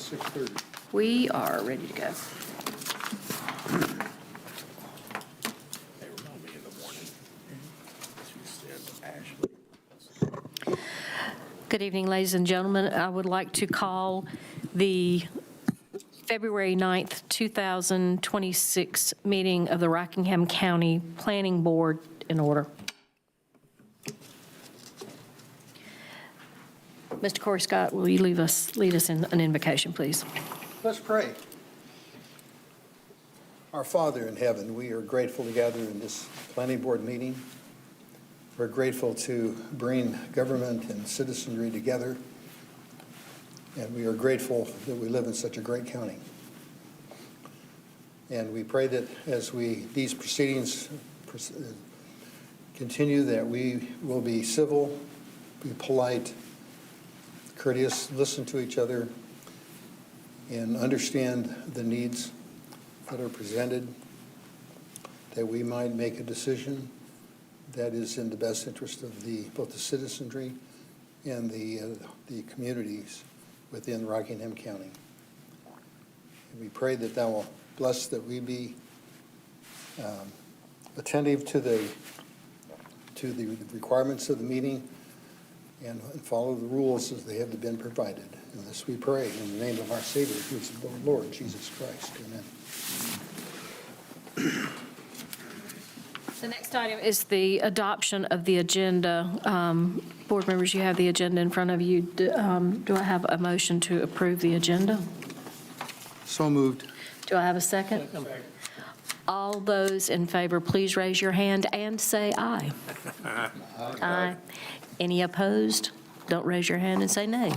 6:30. We are ready to go. They remind me in the morning. She said, Ashley. Good evening, ladies and gentlemen. I would like to call the February 9th, 2026 meeting of the Rockingham County Planning Board in order. Mr. Corey Scott, will you lead us in an invocation, please? Let's pray. Our Father in heaven, we are grateful to gather in this planning board meeting. We're grateful to bring government and citizenry together. And we are grateful that we live in such a great county. And we pray that as these proceedings continue, that we will be civil, be polite, courteous, listen to each other, and understand the needs that are presented, that we might make a decision that is in the best interest of both the citizenry and the communities within Rockingham County. And we pray that thou will bless that we be attentive to the requirements of the meeting and follow the rules as they have been provided. And this we pray in the name of our Savior, who is the Lord Jesus Christ. Amen. The next item is the adoption of the agenda. Board members, you have the agenda in front of you. Do I have a motion to approve the agenda? So moved. Do I have a second? All those in favor, please raise your hand and say aye. Aye. Any opposed? Don't raise your hand and say nay.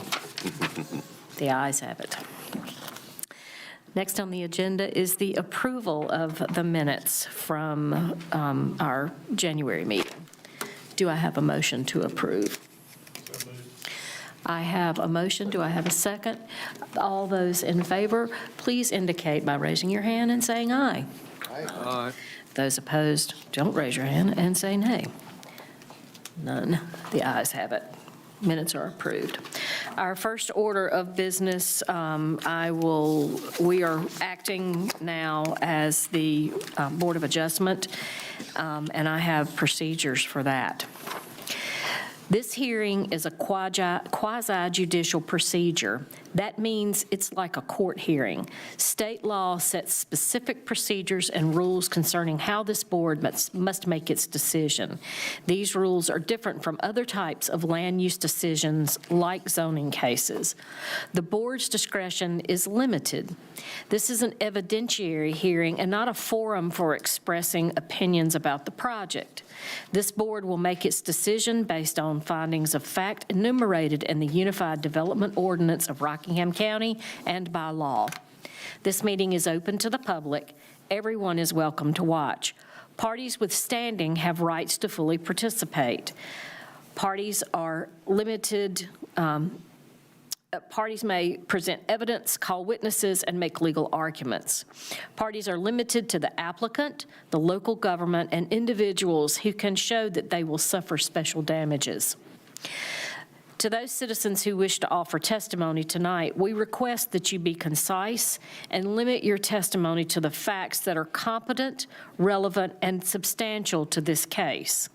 The ayes have it. Next on the agenda is the approval of the minutes from our January meeting. Do I have a motion to approve? I have a motion. Do I have a second? All those in favor, please indicate by raising your hand and saying aye. Aye. Those opposed, don't raise your hand and say nay. None. The ayes have it. Minutes are approved. Our first order of business, we are acting now as the Board of Adjustment, and I have procedures for that. This hearing is a quasi-judicial procedure. That means it's like a court hearing. State law sets specific procedures and rules concerning how this board must make its decision. These rules are different from other types of land use decisions like zoning cases. The board's discretion is limited. This is an evidentiary hearing and not a forum for expressing opinions about the project. This board will make its decision based on findings of fact enumerated in the Unified Development Ordinance of Rockingham County and by law. This meeting is open to the public. Everyone is welcome to watch. Parties with standing have rights to fully participate. Parties are limited. Parties may present evidence, call witnesses, and make legal arguments. Parties are limited to the applicant, the local government, and individuals who can show that they will suffer special damages. To those citizens who wish to offer testimony tonight, we request that you be concise and limit your testimony to the facts that are competent, relevant, and substantial to this case.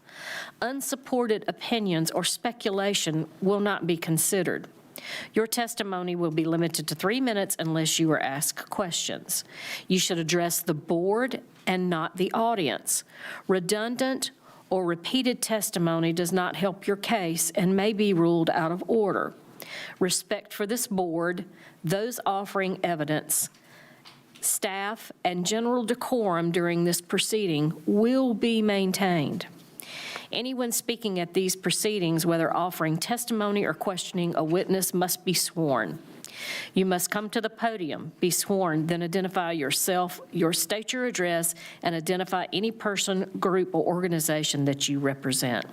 Unsupported opinions or speculation will not be considered. Your testimony will be limited to 3 minutes unless you are asked questions. You should address the board and not the audience. Redundant or repeated testimony does not help your case and may be ruled out of order. Respect for this board, those offering evidence, staff, and general decorum during this proceeding will be maintained. Anyone speaking at these proceedings, whether offering testimony or questioning a witness, must be sworn. You must come to the podium, be sworn, then identify yourself, state your address, and identify any person, group, or organization that you represent.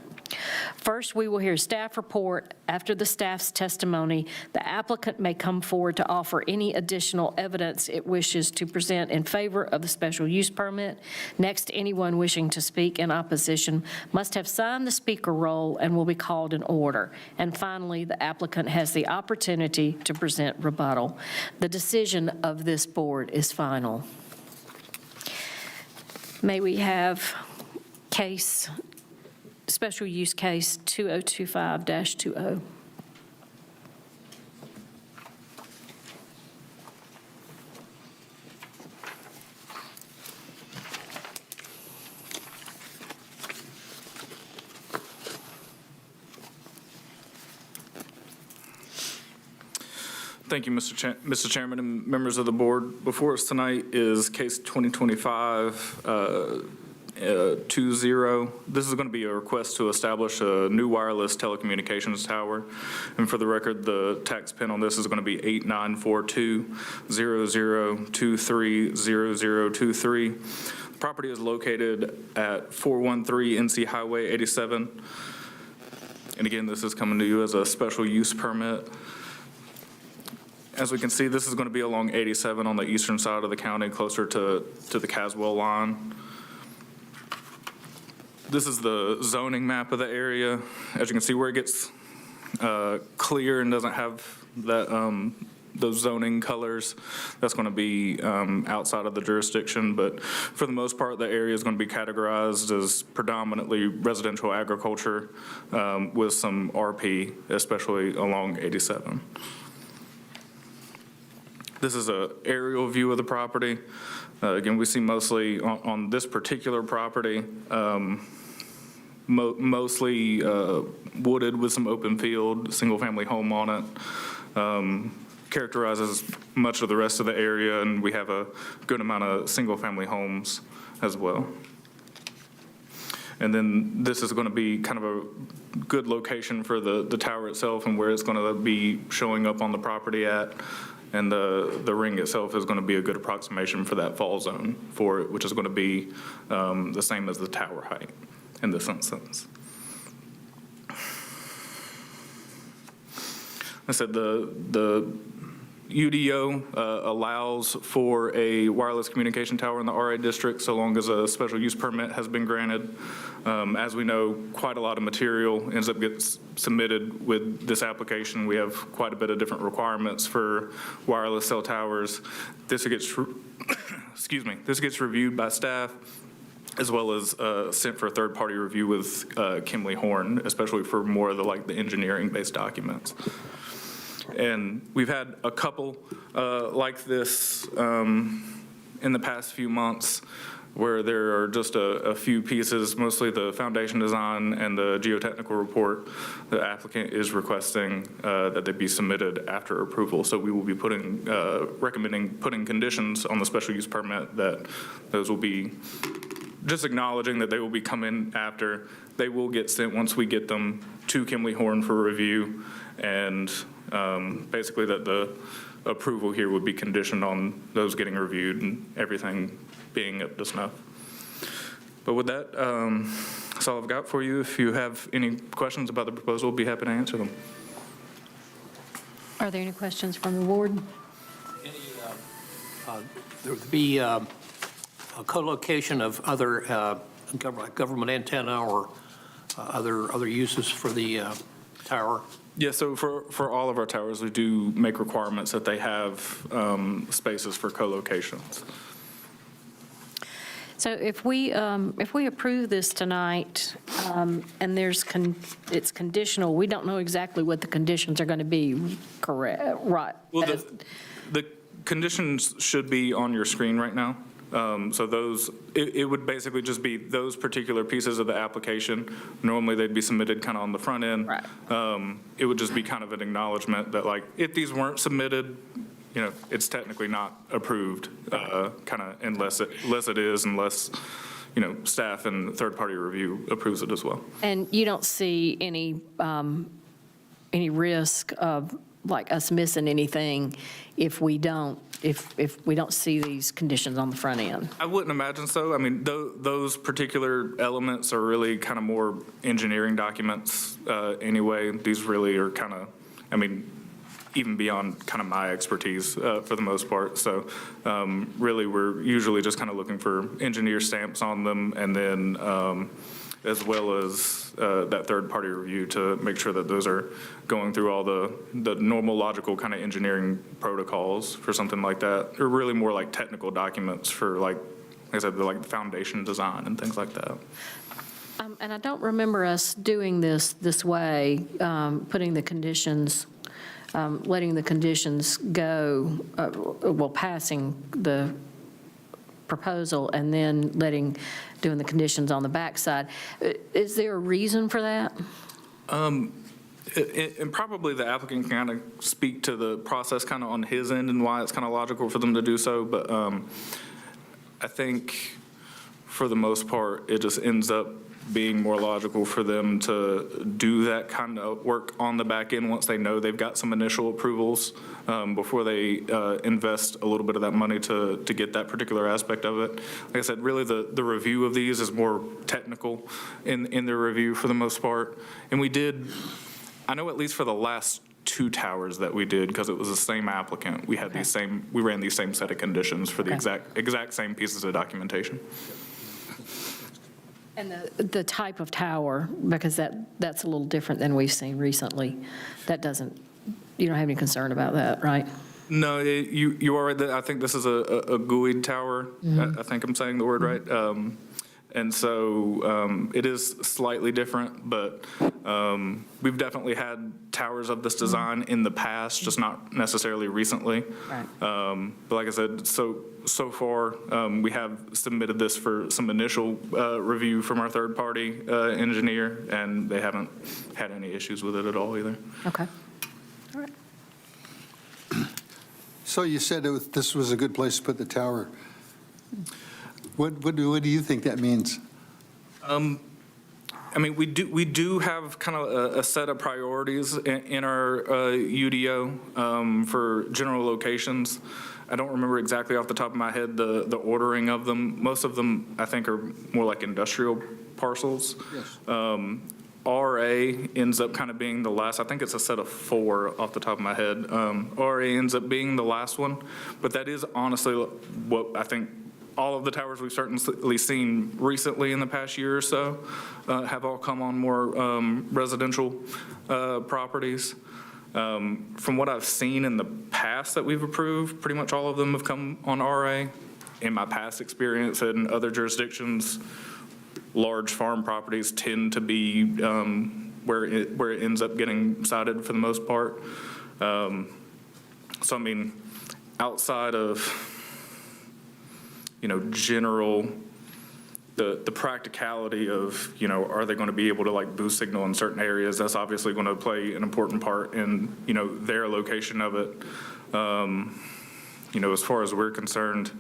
First, we will hear staff report. After the staff's testimony, the applicant may come forward to offer any additional evidence it wishes to present in favor of the special use permit. Next, anyone wishing to speak in opposition must have signed the speaker roll and will be called in order. And finally, the applicant has the opportunity to present rebuttal. The decision of this board is final. May we have special use case 2025-20. Thank you, Mr. Chairman and members of the board. Before us tonight is case 2025-20. This is going to be a request to establish a new wireless telecommunications tower. And for the record, the tax pin on this is going to be 8942-0023-0023. The property is located at 413 NC Highway 87. And again, this is coming to you as a special use permit. As we can see, this is going to be along 87 on the eastern side of the county, closer to the Caswell line. This is the zoning map of the area. As you can see, where it gets clear and doesn't have that those zoning colors, that's going to be outside of the jurisdiction. But for the most part, the area is going to be categorized as predominantly residential agriculture with some RP, especially along 87. This is an aerial view of the property. Again, we see mostly on this particular property, mostly wooded with some open field, single-family home on it. Characterizes much of the rest of the area, and we have a good amount of single-family homes as well. And then this is going to be kind of a good location for the tower itself and where it's going to be showing up on the property at. And the ring itself is going to be a good approximation for that fall zone for it, which is going to be the same as the tower height in this instance. I said the UDO allows for a wireless communication tower in the RA district so long as a special use permit has been granted. As we know, quite a lot of material ends up gets submitted with this application. We have quite a bit of different requirements for wireless cell towers. This gets, this gets reviewed by staff as well as sent for a third-party review with Kimley Horn, especially for more of the engineering-based documents. And we've had a couple like this in the past few months where there are just a few pieces, mostly the foundation design and the geotechnical report. The applicant is requesting that they be submitted after approval. So we will be recommending putting conditions on the special use permit that those will be just acknowledging that they will be coming after. They will get sent once we get them to Kimley Horn for review, and basically that the approval here would be conditioned on those getting reviewed and everything being up to snuff. But with that, that's all I've got for you. If you have any questions about the proposal, I'll be happy to answer them. Are there any questions from the board? There would be a co-location of other government antenna or other uses for the tower? Yeah, so for all of our towers, we do make requirements that they have spaces for co-locations. So if we approve this tonight, and it's conditional, we don't know exactly what the conditions are going to be, correct? Right. Well, the conditions should be on your screen right now. So those, it would basically just be those particular pieces of the application. Normally, they'd be submitted kind of on the front end. Right. It would just be kind of an acknowledgement that, if these weren't submitted, it's technically not approved, kind of unless it is, unless staff and third-party review approves it as well. And you don't see any risk of like us missing anything if we don't see these conditions on the front end. I wouldn't imagine so. I mean, those particular elements are really kind of more engineering documents anyway. These really are kind of, I mean, even beyond kind of my expertise for the most part. So really, we're usually just kind of looking for engineer stamps on them, and then as well as that third-party review to make sure that those are going through all the normal logical kind of engineering protocols for something like that. They're really more like technical documents for, like I said, the like foundation design and things like that. And I don't remember us doing this way, putting the conditions, letting the conditions go, passing the proposal and then doing the conditions on the backside. Is there a reason for that? And probably the applicant can kind of speak to the process kind of on his end and why it's kind of logical for them to do so. But I think for the most part, it just ends up being more logical for them to do that kind of work on the back end once they know they've got some initial approvals before they invest a little bit of that money to get that particular aspect of it. Like I said, really the review of these is more technical in their review for the most part. And we did, I know at least for the last 2 towers that we did, because it was the same applicant, we had we ran these same set of conditions for the exact same pieces of documentation. And the type of tower, because that's a little different than we've seen recently, you don't have any concern about that, right? No, you are right. I think this is a GUI tower. I think I'm saying the word right. And so it is slightly different, but we've definitely had towers of this design in the past, just not necessarily recently. Right. But like I said, so far, we have submitted this for some initial review from our third-party engineer, and they haven't had any issues with it at all either. Okay. All right. So you said this was a good place to put the tower. What do you think that means? I mean, we do have kind of a set of priorities in our UDO for general locations. I don't remember exactly off the top of my head the ordering of them. Most of them, I think, are more like industrial parcels. Yes. RA ends up kind of being the last. I think it's a set of 4 off the top of my head. RA ends up being the last one, but that is honestly what I think all of the towers we've certainly seen recently in the past year or so have all come on more residential properties. From what I've seen in the past that we've approved, pretty much all of them have come on RA. In my past experience in other jurisdictions, large farm properties tend to be where it ends up getting cited for the most part. So I mean, outside of general, the practicality of, are they going to be able to like boost signal in certain areas? That's obviously going to play an important part in, their location of it. As far as we're concerned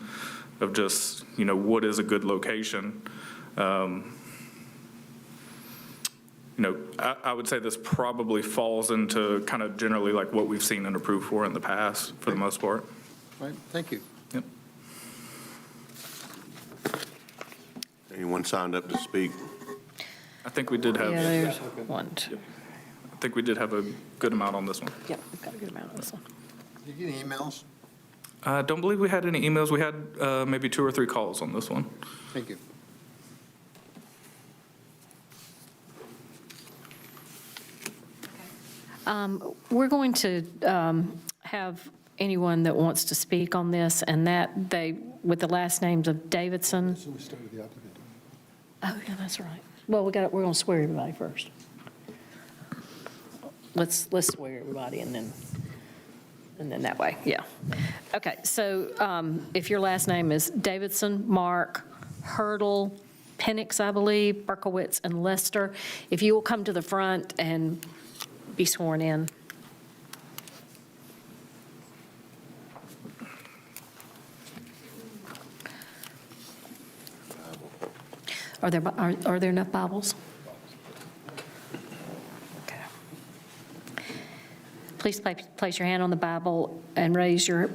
of just, what is a good location? I would say this probably falls into kind of generally like what we've seen and approved for in the past for the most part. All right, thank you. Yep. Anyone signed up to speak? I think we did have. Yeah, there's 1, 2. I think we did have a good amount on this one. Yep, we've got a good amount on this one. Did you get any emails? I don't believe we had any emails. We had maybe 2 or 3 calls on this one. Thank you. We're going to have anyone that wants to speak on this, and with the last names of Davidson. So we start with the applicant. Oh, yeah, that's right. Well, we're going to swear everybody first. Let's swear everybody, and then that way, yeah. Okay, so if your last name is Davidson, Mark, Hurdle, Penix, I believe, Berkowitz, and Lester, if you will come to the front and be sworn in. Are there enough Bibles? Okay. Please place your hand on the Bible and raise your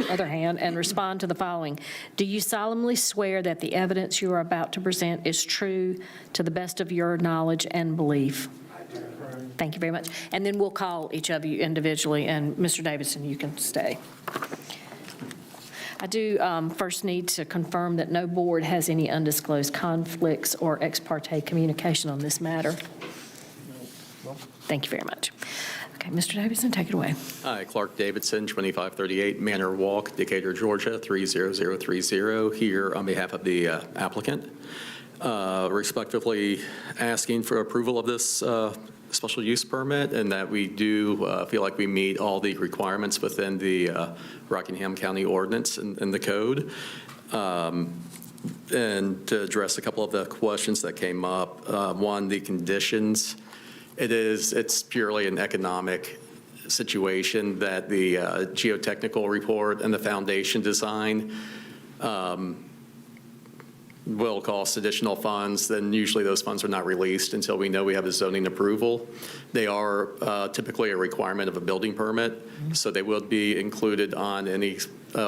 other hand and respond to the following. Do you solemnly swear that the evidence you are about to present is true to the best of your knowledge and belief? I do. Thank you very much. And then we'll call each of you individually, and Mr. Davidson, you can stay. I do first need to confirm that no board has any undisclosed conflicts or ex parte communication on this matter. Thank you very much. Okay, Mr. Davidson, take it away. Hi, Clark Davidson, 2538 Manor Walk, Decatur, Georgia, 30030, here on behalf of the applicant. Respectively asking for approval of this special use permit, and that we do feel like we meet all the requirements within the Rockingham County ordinance and the code. And to address a couple of the questions that came up, one, the conditions. It's purely an economic situation that the geotechnical report and the foundation design will cost additional funds. Then usually those funds are not released until we know we have a zoning approval. They are typically a requirement of a building permit, so they will be included on any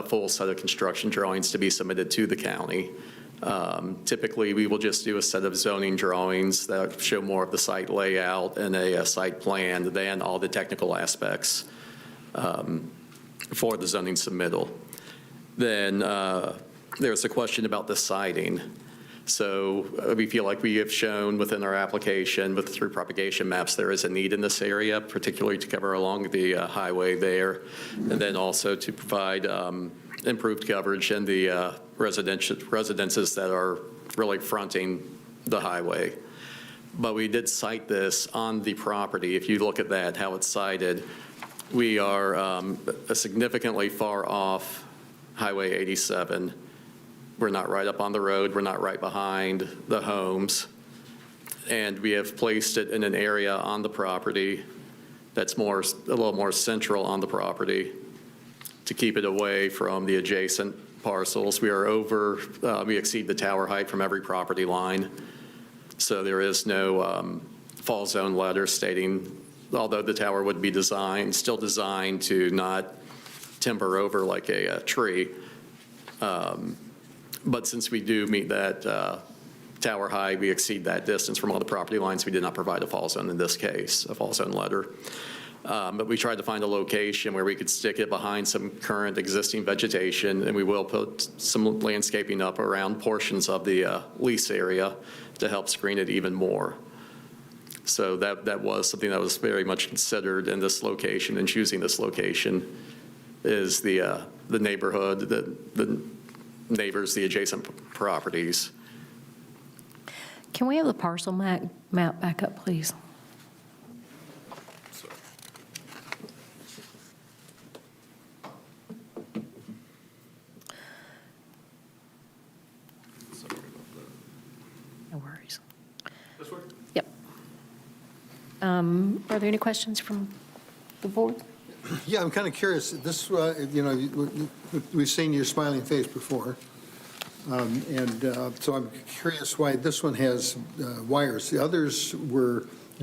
full set of construction drawings to be submitted to the county. Typically, we will just do a set of zoning drawings that show more of the site layout and a site plan than all the technical aspects for the zoning submittal. Then there's a question about the siding. So we feel like we have shown within our application through propagation maps there is a need in this area, particularly to cover along the highway there, and then also to provide improved coverage in the residences that are really fronting the highway. But we did cite this on the property. If you look at that, how it's cited, we are significantly far off Highway 87. We're not right up on the road. We're not right behind the homes. And we have placed it in an area on the property that's a little more central on the property to keep it away from the adjacent parcels. We exceed the tower height from every property line. So there is no fall zone letter stating, although the tower would be still designed to not timber over like a tree. But since we do meet that tower height, we exceed that distance from all the property lines, we did not provide a fall zone in this case, a fall zone letter. But we tried to find a location where we could stick it behind some current existing vegetation, and we will put some landscaping up around portions of the lease area to help screen it even more. So that was something that was very much considered in this location, and choosing this location is the neighborhood, the neighbors, the adjacent properties. Can we have the parcel map back up, please? No worries. This way? Yep. Are there any questions from the board? Yeah, I'm kind of curious. This, we've seen your smiling face before. So I'm curious why this one has wires. The others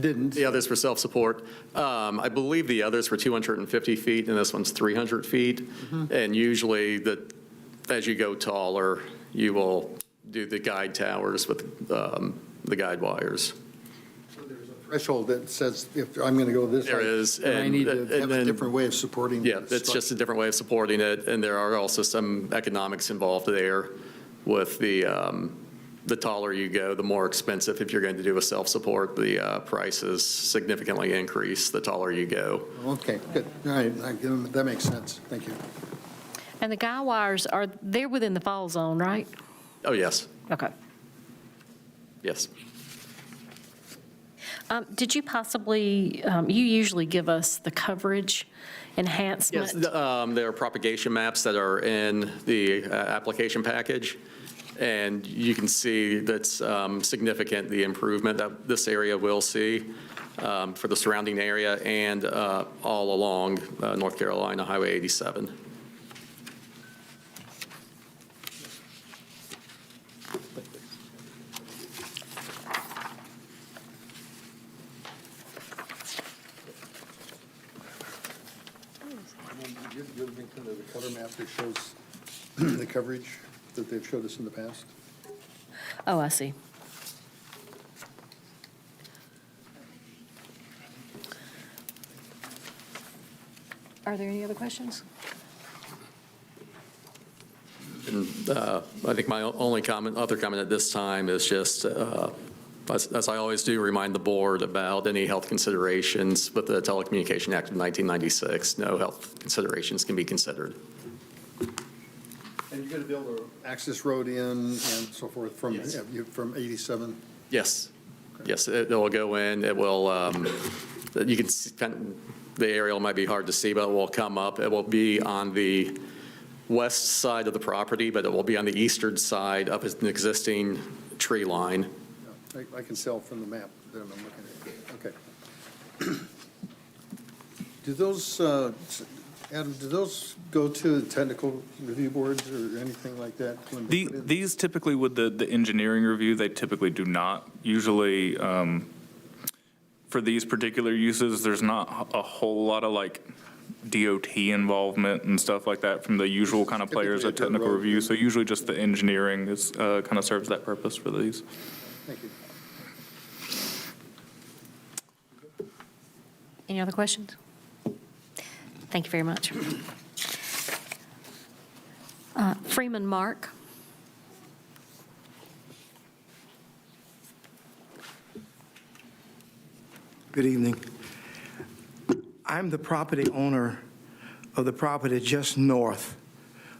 didn't. The others were self-support. I believe the others were 250 feet, and this one's 300 feet. Mm-hmm. And usually, as you go taller, you will do the guide towers with the guide wires. So there's a threshold that says if I'm going to go this way, there is, and I need to have a different way of supporting. Yeah, it's just a different way of supporting it, and there are also some economics involved there. With the taller you go, the more expensive. If you're going to do a self-support, the prices significantly increase the taller you go. Okay, good. All right, that makes sense. Thank you. And the guy wires, they're within the fall zone, right? Oh, yes. Okay. Yes. Did you possibly, you usually give us the coverage enhancement? Yes, there are propagation maps that are in the application package, and you can see that's significant, the improvement that this area will see for the surrounding area and all along North Carolina Highway 87. You have been kind of the color map that shows the coverage that they've showed us in the past? Oh, I see. Are there any other questions? I think my only other comment at this time is just, as I always do, remind the board about any health considerations with the Telecommunication Act of 1996. No health considerations can be considered. And you're going to build an access road in and so forth from, Yes. from 87? Yes. Yes, it will go in. It will, you can, the aerial might be hard to see, but it will come up. It will be on the west side of the property, but it will be on the eastern side of an existing tree line. I can tell from the map that I'm looking at. Okay. Do those, Adam, do those go to the technical review boards or anything like that? When they put in? These typically with the engineering review, they typically do not. Usually, for these particular uses, there's not a whole lot of like DOT involvement and stuff like that from the usual kind of players at Typically a dirt technical road. review. So usually just the engineering is, kind of serves that purpose for these. Thank you. Any other questions? Thank you very much. Freeman Mark. Good evening. I'm the property owner of the property just north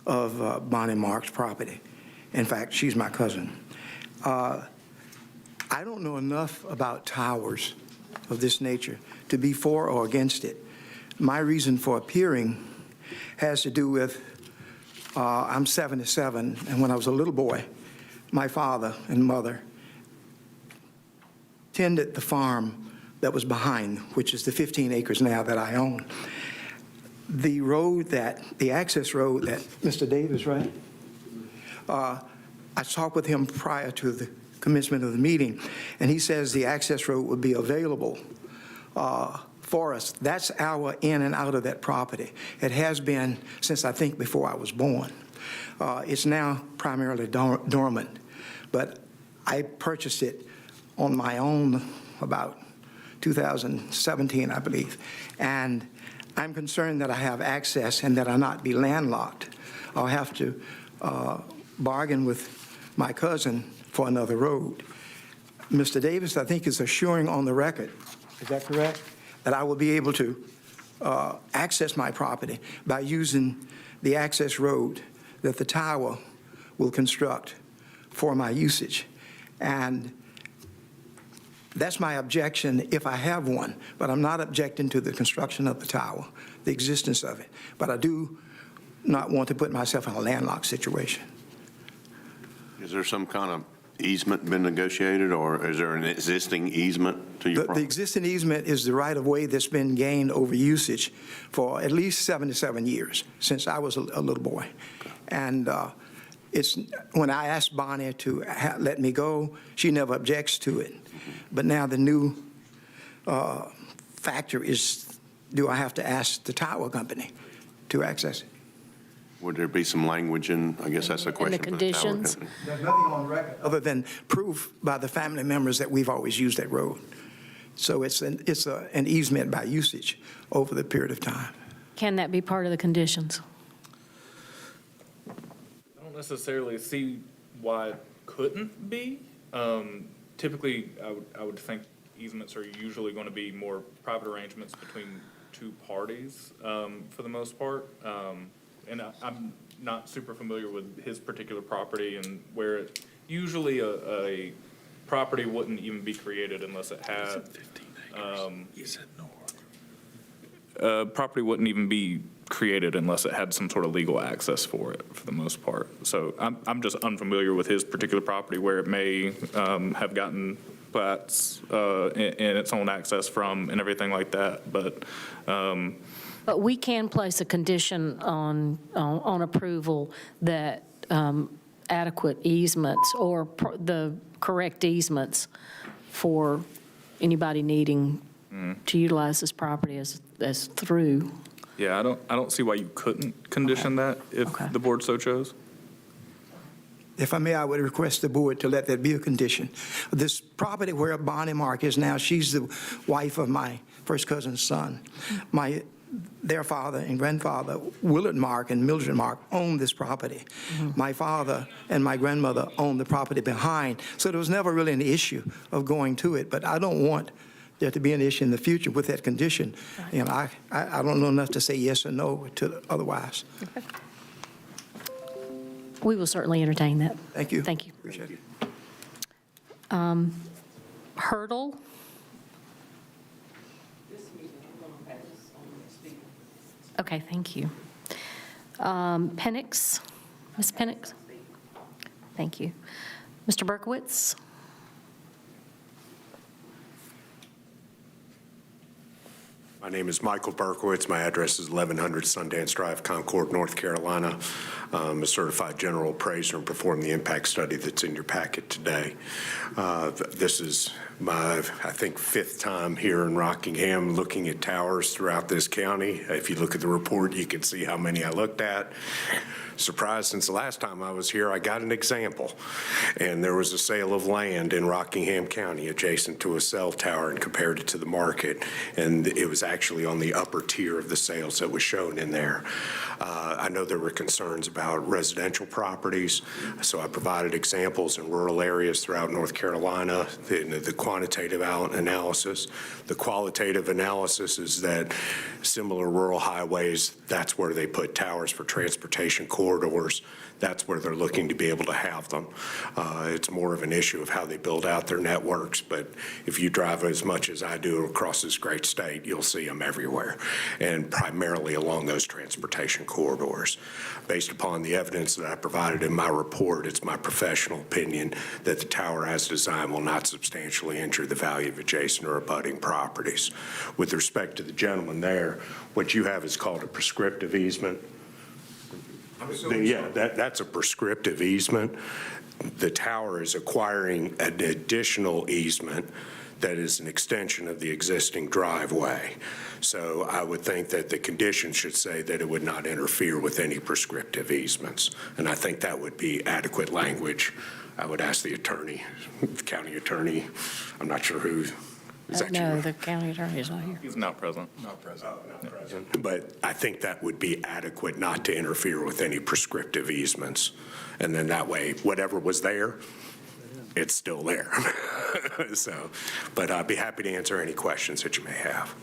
of Bonnie Mark's property. In fact, she's my cousin. I don't know enough about towers of this nature to be for or against it. My reason for appearing has to do with, I'm 77, and when I was a little boy, my father and mother tended the farm that was behind, which is the 15 acres now that I own. The access road that Mr. Davis, right? I talked with him prior to the commencement of the meeting, and he says the access road would be available for us. That's our in and out of that property. It has been since I think before I was born. It's now primarily dormant, but I purchased it on my own about 2017, I believe, and I'm concerned that I have access and that I not be landlocked. I'll have to bargain with my cousin for another road. Mr. Davis, I think, is assuring on the record, is that correct, that I will be able to access my property by using the access road that the tower will construct for my usage. And that's my objection if I have one, but I'm not objecting to the construction of the tower, the existence of it. But I do not want to put myself in a landlocked situation. Is there some kind of easement been negotiated, or is there an existing easement to your The property? existing easement is the right-of-way that's been gained over usage for at least 77 years, since I was a little boy. And it's when I asked Bonnie to let me go, she never objects to it. But now the new factor is, do I have to ask the tower company to access it? Would there be some language in, I guess that's a question for the tower conditions? company. There's nothing on record other than proof by the family members that we've always used that road. So it's an easement by usage over the period of time. Can that be part of the conditions? I don't necessarily see why it couldn't be. Typically, I would think easements are usually going to be more private arrangements between two parties for the most part. And I'm not super familiar with his particular property and where it, usually a property wouldn't even be created unless it had. You said north. Property wouldn't even be created unless it had some sort of legal access for it, for the most part. So I'm just unfamiliar with his particular property where it may have gotten plats and its own access from and everything like that, but. But we can place a condition on approval that adequate easements or the correct easements for anybody needing to utilize this property as through Yeah, I don't see why you couldn't condition that if Okay. the board so chose. If I may, I would request the board to let that be a condition. This property where Bonnie Mark is now, she's the wife of my first cousin's son. Their father and grandfather, Willard Mark and Mildred Mark, owned this property. My father and my grandmother owned the property behind, so there was never really an issue of going to it. But I don't want there to be an issue in the future with that condition. And I don't know enough to say yes or no to otherwise. We will certainly entertain that. Thank you. Thank you. Appreciate it. Hurdle? Okay, thank you. Penix? Ms. Penix? Thank you. Mr. Berkowitz? My name is Michael Berkowitz. My address is 1100 Sundance Drive, Concord, North Carolina. I'm a certified general appraiser and performed the impact study that's in your packet today. This is my, I think, 5th time here in Rockingham looking at towers throughout this county. If you look at the report, you can see how many I looked at. Surprised, since the last time I was here, I got an example. And there was a sale of land in Rockingham County adjacent to a cell tower and compared it to the market. And it was actually on the upper tier of the sales that was shown in there. I know there were concerns about residential properties, so I provided examples in rural areas throughout North Carolina, the quantitative analysis. The qualitative analysis is that similar rural highways, that's where they put towers for transportation corridors. That's where they're looking to be able to have them. It's more of an issue of how they build out their networks, but if you drive as much as I do across this great state, you'll see them everywhere, and primarily along those transportation corridors. Based upon the evidence that I provided in my report, it's my professional opinion that the tower as designed will not substantially injure the value of adjacent or abutting properties. With respect to the gentleman there, what you have is called a prescriptive easement. Yeah, that's a prescriptive easement. The tower is acquiring an additional easement that is an extension of the existing driveway. So I would think that the condition should say that it would not interfere with any prescriptive easements. And I think that would be adequate language. I would ask the attorney, the county attorney, I'm not sure who. Is that No, you? the county attorney is not here. He's not present. But I think that would be adequate not to interfere with any prescriptive easements. And then that way, whatever was there, it's still there. So, but I'd be happy to answer any questions that you may have.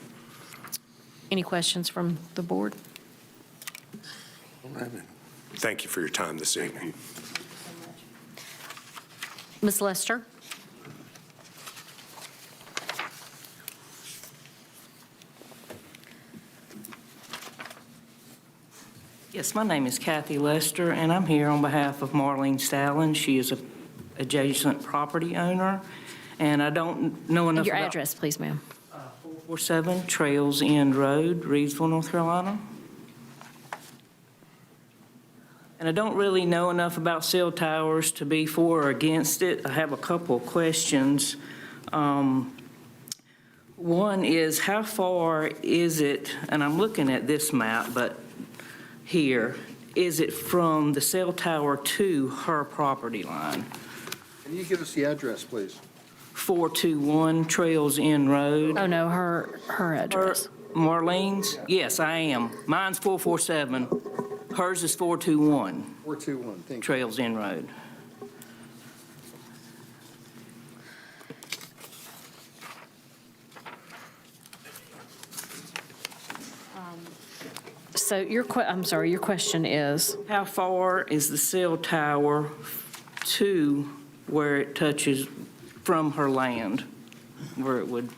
Any questions from the board? Thank you for your time this evening. Ms. Lester? Yes, my name is Kathy Lester, and I'm here on behalf of Marlene Stallin. She is a adjacent property owner, and I don't know enough Your about... address, please, ma'am. 447 Trails End Road, Reidsville, North Carolina. And I don't really know enough about cell towers to be for or against it. I have a couple of questions. One is, how far is it, and I'm looking at this map, but here, is it from the cell tower to her property line? Can you give us the address, please? 421 Trails End Road. Oh, no, her address. Marlene's? Yes, I am. Mine's 447. Hers is 421 421, thank you. Trails End Road. So I'm sorry, your question is? How far is the cell tower to where it touches from her land? Where it would,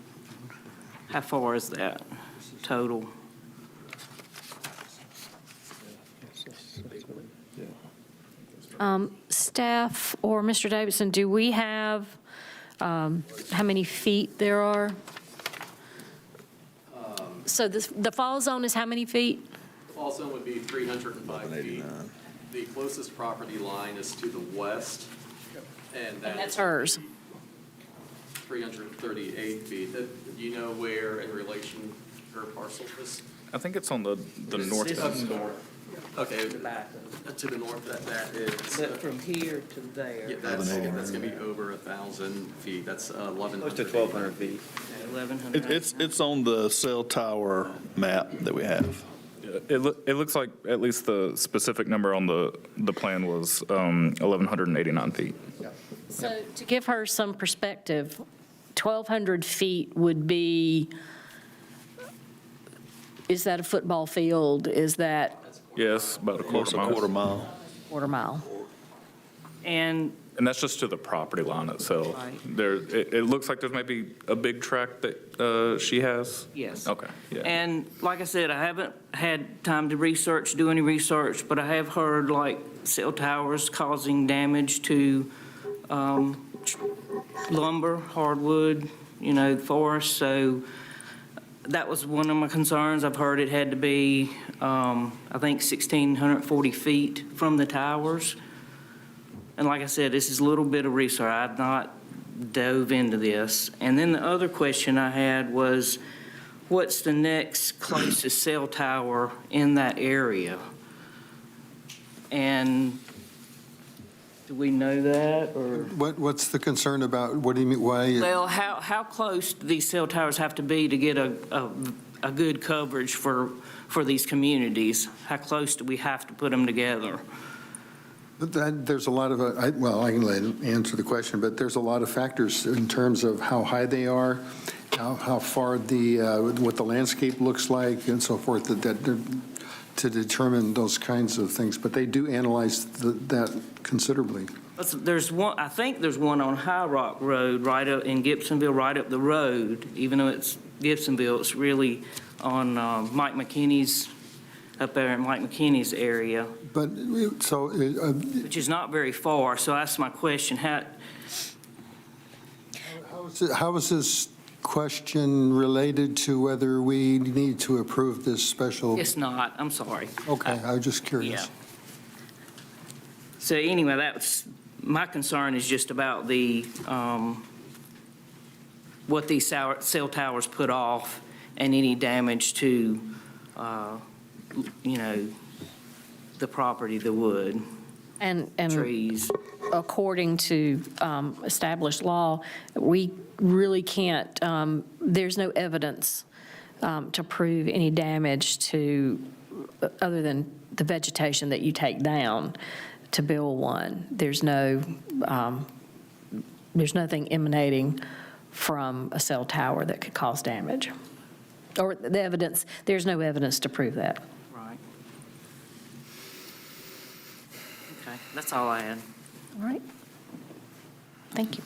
how far is that total? Staff or Mr. Davidson, do we have how many feet there are? So the fall zone is how many feet? The fall zone would be 305 feet. The closest property line is to the west, and That's hers. 338 feet. Do you know where in relation her parcel is? I think it's on the north. This is Okay, the back of to the north, that is. it. But from here to there, Yeah, that's going to be over 1,000 feet. That's 1,100. Close to 1,200 feet. 1,100. It's on the cell tower map that we have. It looks like at least the specific number on the plan was 1,189 feet. So to give her some perspective, 1,200 feet would be, is that a football field? Is that Yes, about a It's quarter a mile. quarter mile. quarter mile? And And that's just to the property line itself. Right. It looks like there's maybe a big tract that she has? yes. Okay, yeah. And like I said, I haven't had time to do any research, but I have heard like cell towers causing damage to lumber, hardwood, forest. So that was one of my concerns. I've heard it had to be, I think, 1,640 feet from the towers. And like I said, this is a little bit of research. I've not dove into this. And then the other question I had was, what's the next closest cell tower in that area? And do we know that, or? What's the concern about, what do you mean, why? Well, how close do these cell towers have to be to get a good coverage for these communities? How close do we have to put them together? There's a lot of, I can let him answer the question, but there's a lot of factors in terms of how high they are, how far what the landscape looks like and so forth, to determine those kinds of things. But they do analyze that considerably. There's one, I think there's one on High Rock Road, right up in Gibsonville, right up the road. Even though it's Gibsonville, it's really on Mike McKinney's, up there in Mike McKinney's area, But, so, which is not very far. So that's my question. how is this question related to whether we need to approve this special? It's not, I'm sorry. Okay, I was just curious. Yeah. So anyway, my concern is just about what these cell towers put off and any damage to, the property, the wood, And trees. according to established law, we really can't, there's no evidence to prove any damage to, other than the vegetation that you take down to build one. There's nothing emanating from a cell tower that could cause damage. Or there's no evidence to prove that. Right. Okay, that's all I had. All right. Thank you.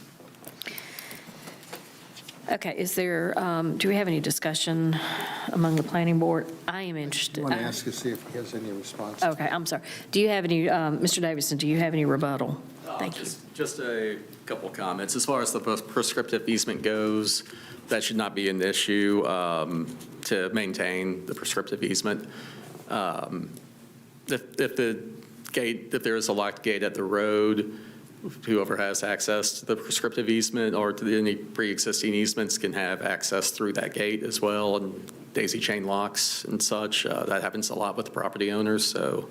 Okay, do we have any discussion among the planning board? I am interested. I want to ask you, see if he has any response. Okay, I'm sorry. Do you have any, Mr. Davidson, do you have any rebuttal? Thank you. Just a couple of comments. As far as the prescriptive easement goes, that should not be an issue to maintain the prescriptive easement. If there is a locked gate at the road, whoever has access to the prescriptive easement or to any pre-existing easements can have access through that gate as well, and daisy chain locks and such. That happens a lot with property owners, so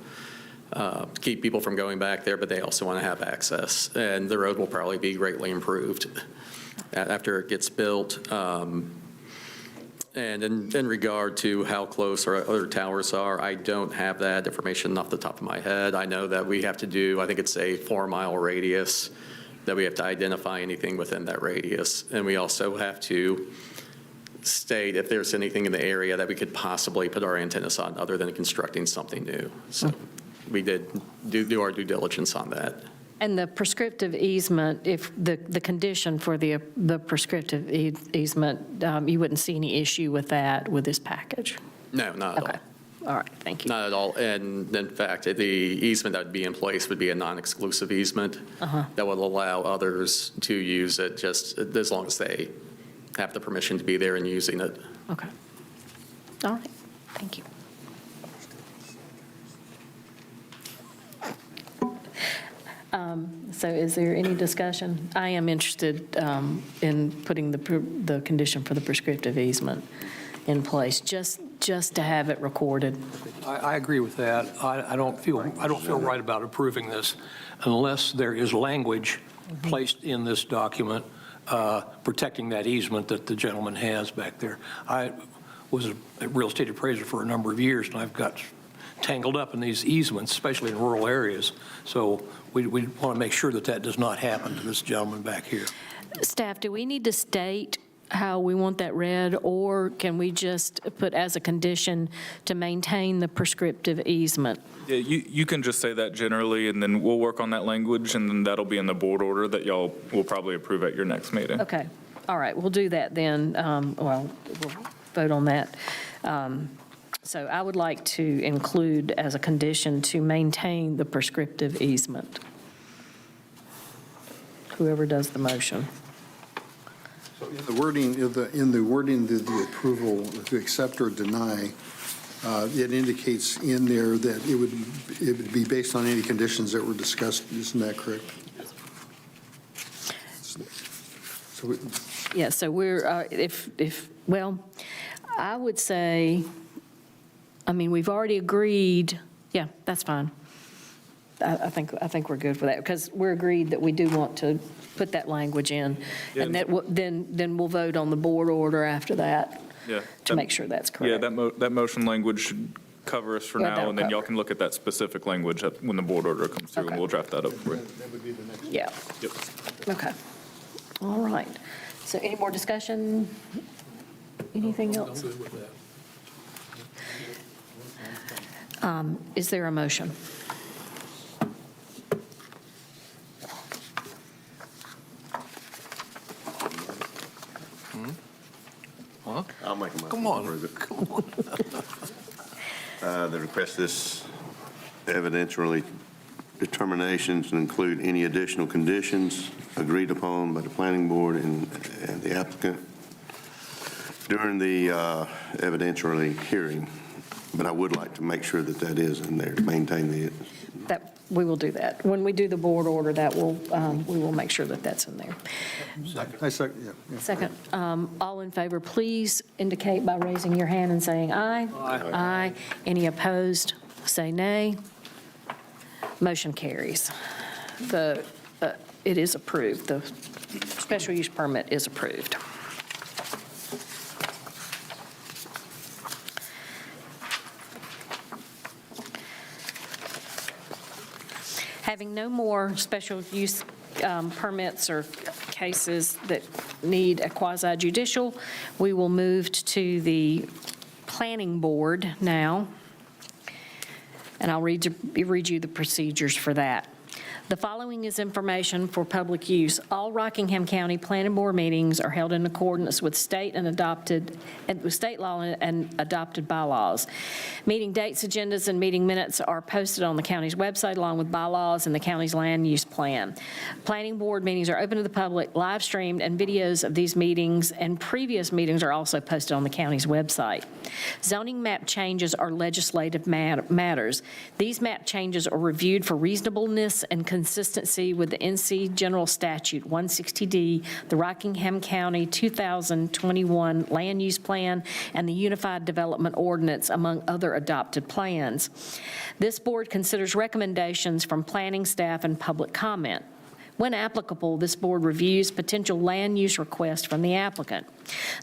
to keep people from going back there, but they also want to have access. And the road will probably be greatly improved after it gets built. And in regard to how close our other towers are, I don't have that information off the top of my head. I know that we have to do, I think it's a 4-mile radius, that we have to identify anything within that radius. And we also have to state if there's anything in the area that we could possibly put our antennas on other than constructing something new. So we did do our due diligence on that. And the prescriptive easement, if the condition for the prescriptive easement, you wouldn't see any issue with that with this package? No, not at all. Okay. All right, thank you. Not at all. And in fact, the easement that would be in place would be a non-exclusive easement that would allow others to use it just as long as they have the permission to be there and using it. Okay. All right, thank you. So is there any discussion? I am interested in putting the condition for the prescriptive easement in place, just just to have it recorded. I agree with that. I don't feel right about approving this unless there is language placed in this document protecting that easement that the gentleman has back there. I was a real estate appraiser for a number of years, and I've got tangled up in these easements, especially in rural areas. So we want to make sure that that does not happen to this gentleman back here. Staff, do we need to state how we want that read, or can we just put as a condition to maintain the prescriptive easement? Yeah, you can just say that generally, and then we'll work on that language, and then that'll be in the board order that y'all will probably approve at your next meeting. Okay, all right, we'll do that then. Well, we'll vote on that. So I would like to include as a condition to maintain the prescriptive easement. Whoever does the motion. In the wording of the approval to accept or deny, it indicates in there that it would be based on any conditions that were discussed. Isn't that correct? So Yeah, so we're, well, I would say, I mean, we've already agreed, yeah, that's fine. I think we're good for that, because we're agreed that we do want to put that language in, and that then we'll vote on the board order after that to make sure that's correct. Yeah, that motion language should cover us for Yeah, now, that'll and then y'all cover. can look at that specific language when the board order comes through, Okay. and we'll draft that up for you. that would be the next. Yeah, Yep. okay. All right. So any more discussion? Anything else? I'm good with that. Is there a motion? I'll make a motion. Come on. to approve it. The request this evidentiary determinations to include any additional conditions agreed upon by the planning board and the applicant during the evidentiary hearing. But I would like to make sure that that is in there, to maintain the. That, we will do that. When we do the board order, that will, we will make sure that that's in there. I second, yeah. Second, all in favor, please indicate by raising your hand and saying aye. Aye. Any opposed, say nay. Motion carries. It is approved. The special use permit is approved. Having no more special use permits or cases that need a quasi judicial, we will move to the planning board now. And I'll read you the procedures for that. The following is information for public use. All Rockingham County Planning Board meetings are held in accordance with state law and adopted bylaws. Meeting dates, agendas, and meeting minutes are posted on the county's website along with bylaws and the county's land use plan. Planning board meetings are open to the public, live streamed, and videos of these meetings and previous meetings are also posted on the county's website. Zoning map changes are legislative matters. These map changes are reviewed for reasonableness and consistency with the NC General Statute 160D, the Rockingham County 2021 Land Use Plan, and the Unified Development Ordinance, among other adopted plans. This board considers recommendations from planning staff and public comment. When applicable, this board reviews potential land use requests from the applicant.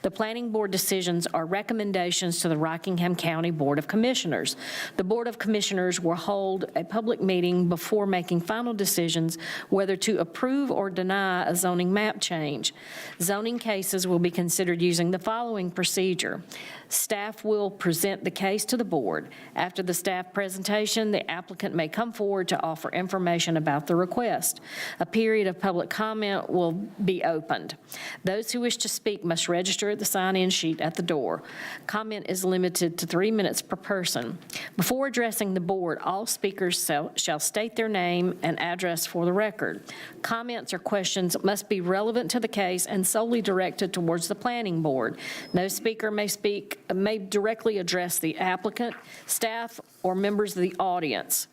The planning board decisions are recommendations to the Rockingham County Board of Commissioners. The Board of Commissioners will hold a public meeting before making final decisions whether to approve or deny a zoning map change. Zoning cases will be considered using the following procedure. Staff will present the case to the board. After the staff presentation, the applicant may come forward to offer information about the request. A period of public comment will be opened. Those who wish to speak must register at the sign-in sheet at the door. Comment is limited to 3 minutes per person. Before addressing the board, all speakers shall state their name and address for the record. Comments or questions must be relevant to the case and solely directed towards the planning board. No speaker may directly address the applicant, staff, or members of the audience.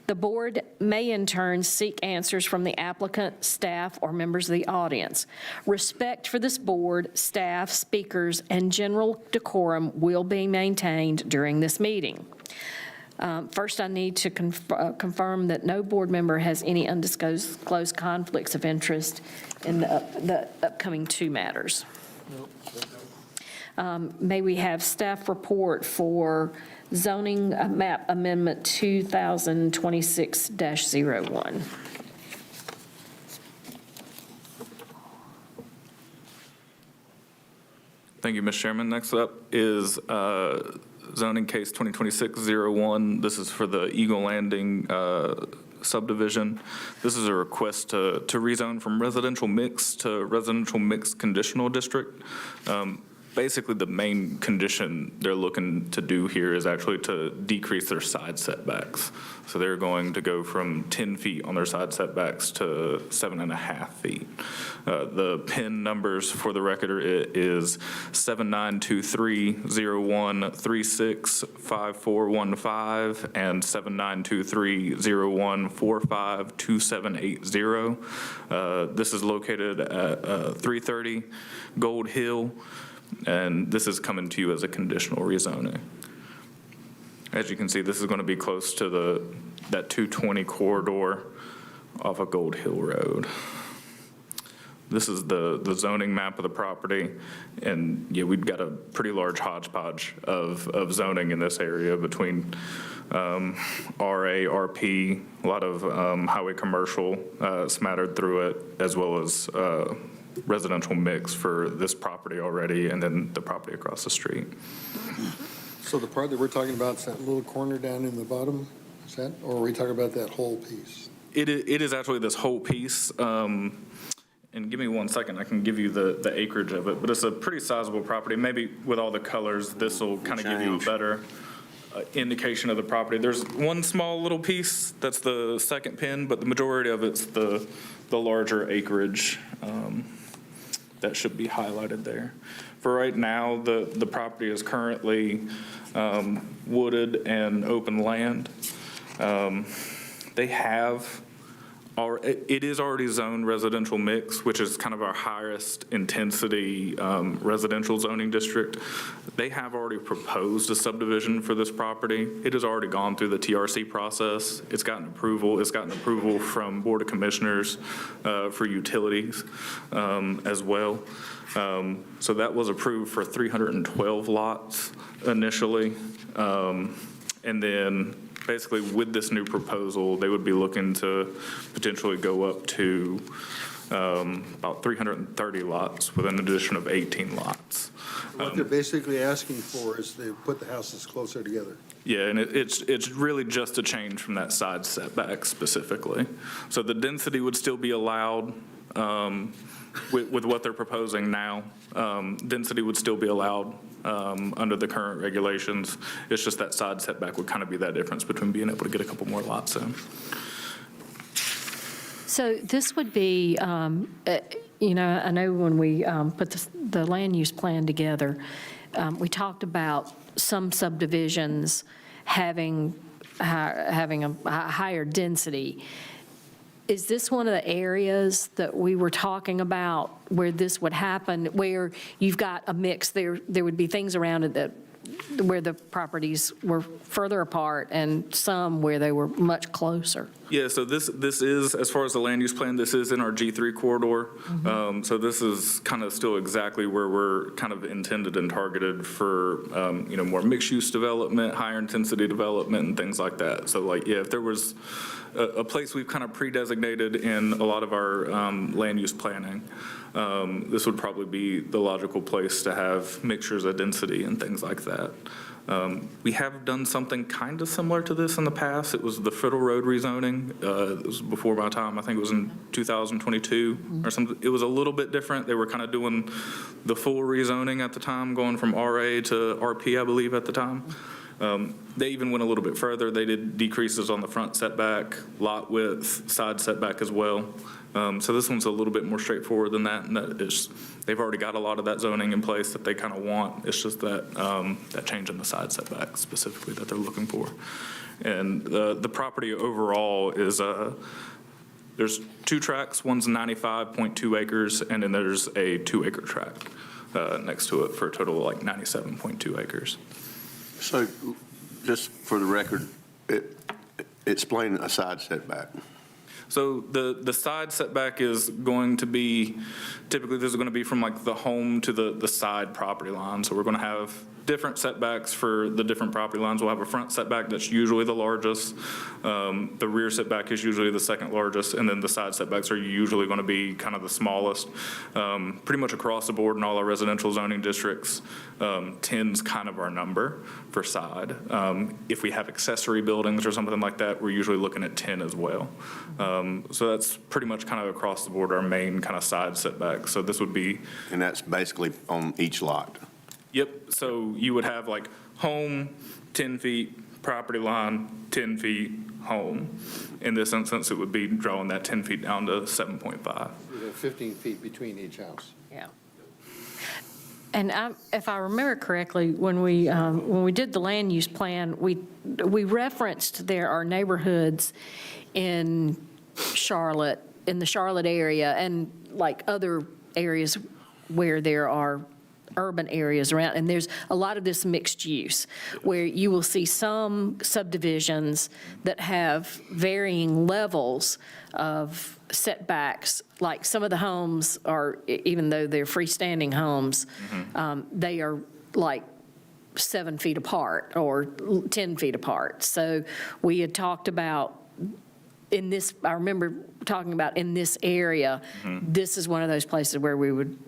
The board may in turn seek answers from the applicant, staff, or members of the audience. Respect for this board, staff, speakers, and general decorum will be maintained during this meeting. First, I need to confirm that no board member has any undisclosed conflicts of interest in the upcoming two matters. May we have staff report for zoning map amendment 2026-01? Thank you, Mr. Chairman. Next up is zoning case 2026-01. This is for the Eagle Landing subdivision. This is a request to rezone from residential mix to residential mixed conditional district. Basically, the main condition they're looking to do here is actually to decrease their side setbacks. So they're going to go from 10 feet on their side setbacks to 7.5 feet. The PIN numbers for the record is 792301365415 and 792301452780. This is located at 330 Gold Hill. And this is coming to you as a conditional rezoning. As you can see, this is going to be close to that 220 corridor off of Gold Hill Road. This is the zoning map of the property, and yeah, we've got a pretty large hodgepodge of zoning in this area between RA, RP, a lot of highway commercial smattered through it, as well as residential mix for this property already, and then the property across the street. So the part that we're talking about is that little corner down in the bottom, is that, or are we talking about that whole piece? It is actually this whole piece, and give me 1 second, I can give you the acreage of it, but it's a pretty sizable property. Maybe with all the colors, this will kind of give you a better indication of the property. There's one small little piece, that's the second pin, but the majority of it's the larger acreage that should be highlighted there. For right now, the property is currently wooded and open land. It is already zoned residential mix, which is kind of our highest intensity residential zoning district. They have already proposed a subdivision for this property. It has already gone through the TRC process. It's gotten approval. It's gotten approval from Board of Commissioners for utilities as well. So that was approved for 312 lots initially. And then basically with this new proposal, they would be looking to potentially go up to about 330 lots with an addition of 18 lots. What they're basically asking for is they put the houses closer together. Yeah, and it's really just a change from that side setback specifically. So the density would still be allowed with what they're proposing now. Density would still be allowed under the current regulations. It's just that side setback would kind of be that difference between being able to get a couple more lots in. So this would be, I know when we put the land use plan together, we talked about some subdivisions having a higher density. Is this one of the areas that we were talking about where this would happen, where you've got a mix, there would be things around it that where the properties were further apart and some where they were much closer? Yeah, so this is, as far as the land use plan, this is in our G3 corridor. Mm-hmm. So this is kind of still exactly where we're kind of intended and targeted for, more mixed-use development, higher intensity development, and things like that. So like, yeah, if there was a place we've kind of pre-designated in a lot of our land use planning, this would probably be the logical place to have mixtures of density and things like that. We have done something kind of similar to this in the past. It was the Fiddle Road rezoning. It was before my time. I think it was in 2022 or something. It was a little bit different. They were kind of doing the full rezoning at the time, going from RA to RP, I believe, at the time. They even went a little bit further. They did decreases on the front setback, lot width, side setback as well. So this one's a little bit more straightforward than that, and they've already got a lot of that zoning in place that they kind of want. It's just that that change in the side setback specifically that they're looking for. And the property overall is there's two tracts. One's 95.2 acres, and then there's a 2-acre tract. next to it for a total of like 97.2 acres. So just for the record, explain a side setback. So the side setback is going to be, typically this is going to be from like the home to the side property line. So we're going to have different setbacks for the different property lines. We'll have a front setback that's usually the largest. The rear setback is usually the second largest, and then the side setbacks are usually going to be kind of the smallest. Pretty much across the board in all our residential zoning districts, 10's kind of our number for side. If we have accessory buildings or something like that, we're usually looking at 10 as well. So that's pretty much kind of across the board our main kind of side setback. So this would be. And that's basically on each lot. Yep, so you would have like home, 10 feet, property line, 10 feet, home. In this instance, it would be drawing that 10 feet down to 7.5. 15 feet between each house. Yeah. And if I remember correctly, when we did the land use plan, we referenced there are neighborhoods in Charlotte, in the Charlotte area, and like other areas where there are urban areas around, and there's a lot of this mixed use, where you will see some subdivisions that have varying levels of setbacks. Like some of the homes are, even though they're freestanding homes, they are like 7 feet apart or 10 feet apart. So we had talked about in this, I remember talking about in this area, this is one of those places where we would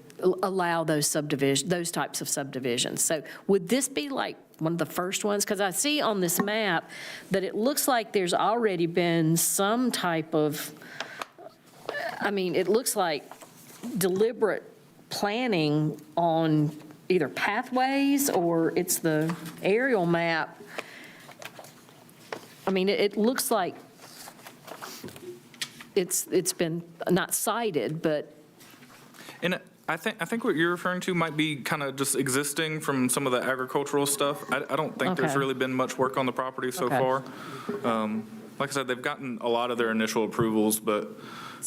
allow those types of subdivisions. So would this be like one of the first ones? Because I see on this map that it looks like there's already been some type of, I mean, it looks like deliberate planning on either pathways or it's the aerial map. I mean, it looks like it's been not cited, but. And I think what you're referring to might be kind of just existing from some of the agricultural stuff. I don't think there's Okay. really been much work on the property so Okay. far. Like I said, they've gotten a lot of their initial approvals, but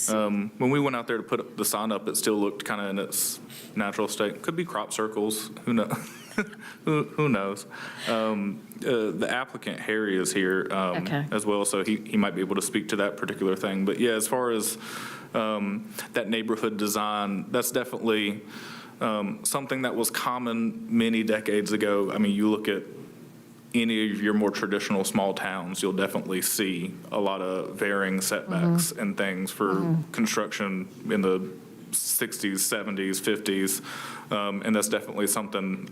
when we went out there to put the sign up, it still looked kind of in its natural state. Could be crop circles, who knows? Who knows? The applicant, Harry, is here Okay. as well, so he might be able to speak to that particular thing. But yeah, as far as that neighborhood design, that's definitely something that was common many decades ago. I mean, you look at any of your more traditional small towns, you'll definitely see a lot of varying setbacks and things for construction in the 60s, 70s, 50s. And that's definitely something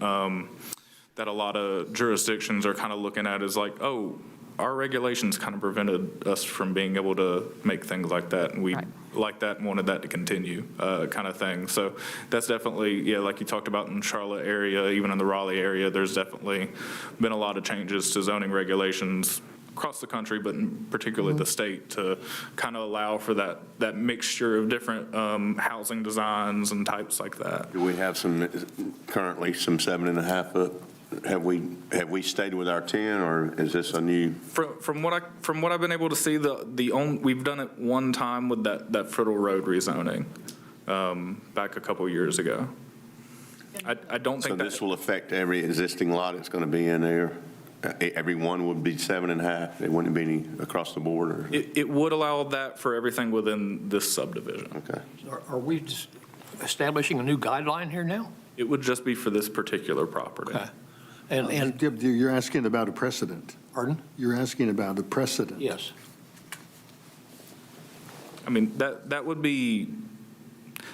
that a lot of jurisdictions are kind of looking at as like, oh, our regulations kind of prevented us from being able to make things like that. And we Right. like that and wanted that to continue kind of thing. So that's definitely, yeah, like you talked about in the Charlotte area, even in the Raleigh area, there's definitely been a lot of changes to zoning regulations across the country, but in particularly the state, to kind of allow for that mixture of different housing designs and types like that. Do we have currently some 7.5 foot? Have we stayed with our 10, or is this a new? From what I've been able to see, we've done it one time with that Friddle Road rezoning back a couple years ago. I don't think So this will affect every existing lot that's going to be in there? Every one would be 7.5? There wouldn't be any across the board? Or? It would allow that for everything within this subdivision. Okay. Are we just establishing a new guideline here now? It would just be for this particular property. Okay. And, You're asking about a precedent. pardon? You're asking about a precedent. Yes. I mean, that would be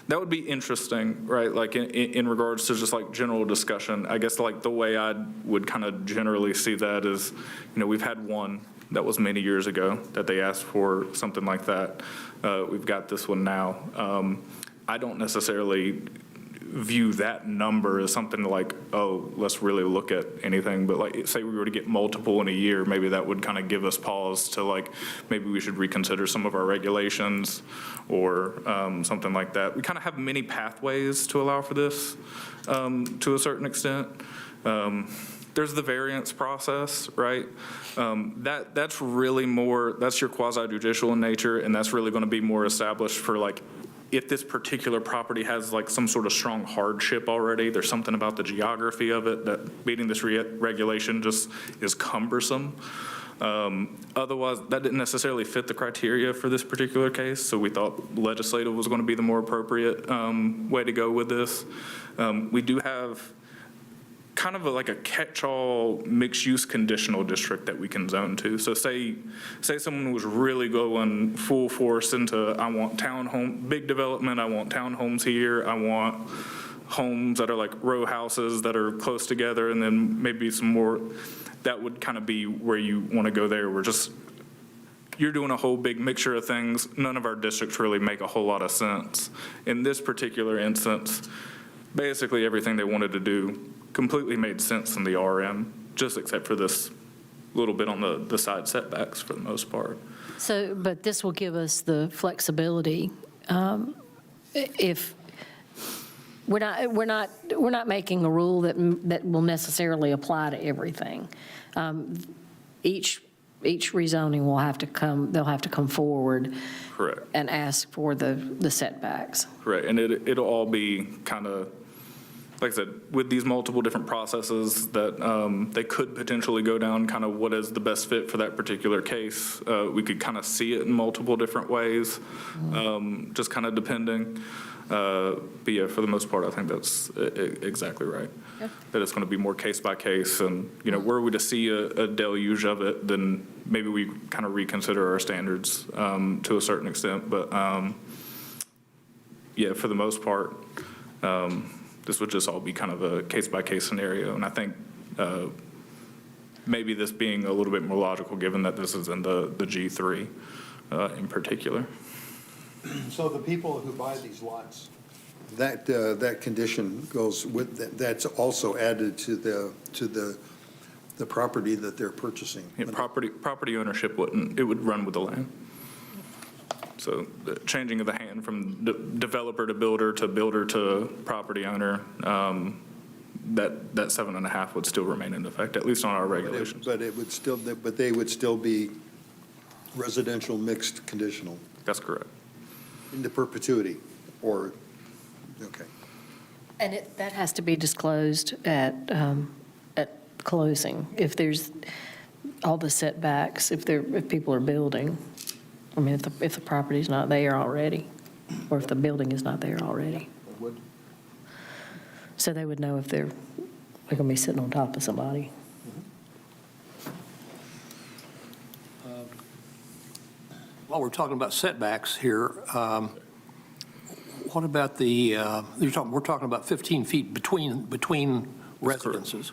interesting, right? Like in regards to just like general discussion. I guess like the way I would kind of generally see that is, we've had one that was many years ago that they asked for something like that. We've got this one now. I don't necessarily view that number as something like, oh, let's really look at anything. But like, say we were to get multiple in a year, maybe that would kind of give us pause to like, maybe we should reconsider some of our regulations or something like that. We kind of have many pathways to allow for this to a certain extent. There's the variance process, right? That's really more, that's your quasi-judicial in nature, and that's really going to be more established for like if this particular property has like some sort of strong hardship already, there's something about the geography of it that meeting this regulation just is cumbersome. Otherwise, that didn't necessarily fit the criteria for this particular case, so we thought legislative was going to be the more appropriate way to go with this. We do have kind of like a catch-all mixed-use conditional district that we can zone to. So say someone was really going full force into, I want big development, I want townhomes here, I want homes that are like row houses that are close together, and then maybe some more, that would kind of be where you want to go there. You're doing a whole big mixture of things. None of our districts really make a whole lot of sense. In this particular instance, basically everything they wanted to do completely made sense in the RM, just except for this little bit on the side setbacks for the most part. So, but this will give us the flexibility, if, we're not making a rule that will necessarily apply to everything. Each rezoning will have to they'll have to come forward. Correct. And ask for the setbacks. Correct, and it'll all be kind of, like I said, with these multiple different processes that they could potentially go down kind of what is the best fit for that particular case. We could kind of see it in multiple different ways, just kind of depending. But yeah, for the most part, I think that's exactly right. Yep. That it's going to be more case by case, and were we to see a deluge of it, then maybe we kind of reconsider our standards to a certain extent. But yeah, for the most part, this would just all be kind of a case by case scenario, and I think maybe this being a little bit more logical, given that this is in the G3 in particular. So the people who buy these lots, that condition goes with, that's also added to the property that they're purchasing. Yeah, property ownership would run with the land. So the changing of the hand from developer to builder to property owner, that 7.5 would still remain in effect, at least on our regulations. But they would still be residential mixed conditional. That's correct. Into perpetuity, or, okay. And that has to be disclosed at closing, if there's all the setbacks, if people are building. I mean, if the property's not there already, or if the building is not there already. So they would know if they're going to be sitting on top of somebody. While we're talking about setbacks here, what about we're talking about 15 feet between residences.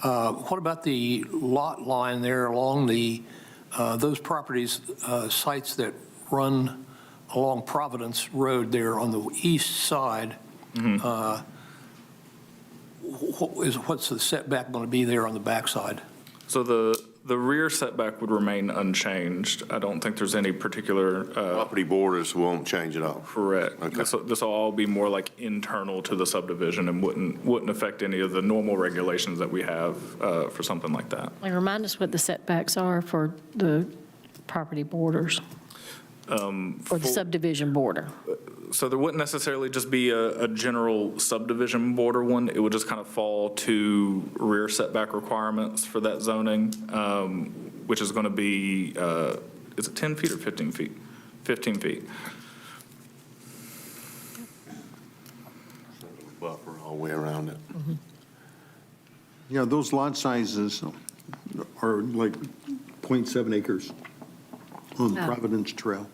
What about the lot line there along those properties, sites that run along Providence Road there on the east side? Mm-hmm. What's the setback going to be there on the backside? So the rear setback would remain unchanged. I don't think there's any particular. Property borders won't change at all. Correct. Okay. This will all be more like internal to the subdivision and wouldn't affect any of the normal regulations that we have for something like that. Like, remind us what the setbacks are for the property borders, or the subdivision border. So there wouldn't necessarily just be a general subdivision border one. It would just kind of fall to rear setback requirements for that zoning, which is going to be, is it 10 feet or 15 feet? 15 feet. Buffer all the way around it. Mm-hmm. Yeah, those lot sizes are like 0.7 acres on Providence Trail.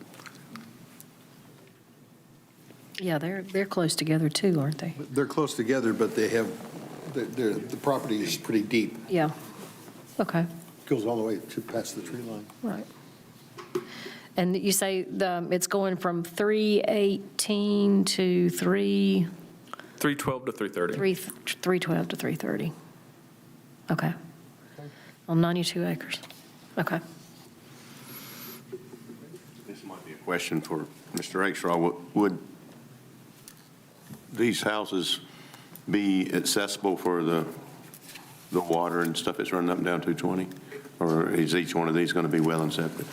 Yeah, they're close together too, aren't they? They're close together, but they have, the property is pretty deep. Yeah. Okay. Goes all the way past the tree line. Right. And you say it's going from 318 to 312 to 330. 312 to 330. Okay. On 92 acres. Okay. This might be a question for Mr. Rakestraw. Would these houses be accessible for the water and stuff that's running up and down 220? Or is each one of these going to be well and separate?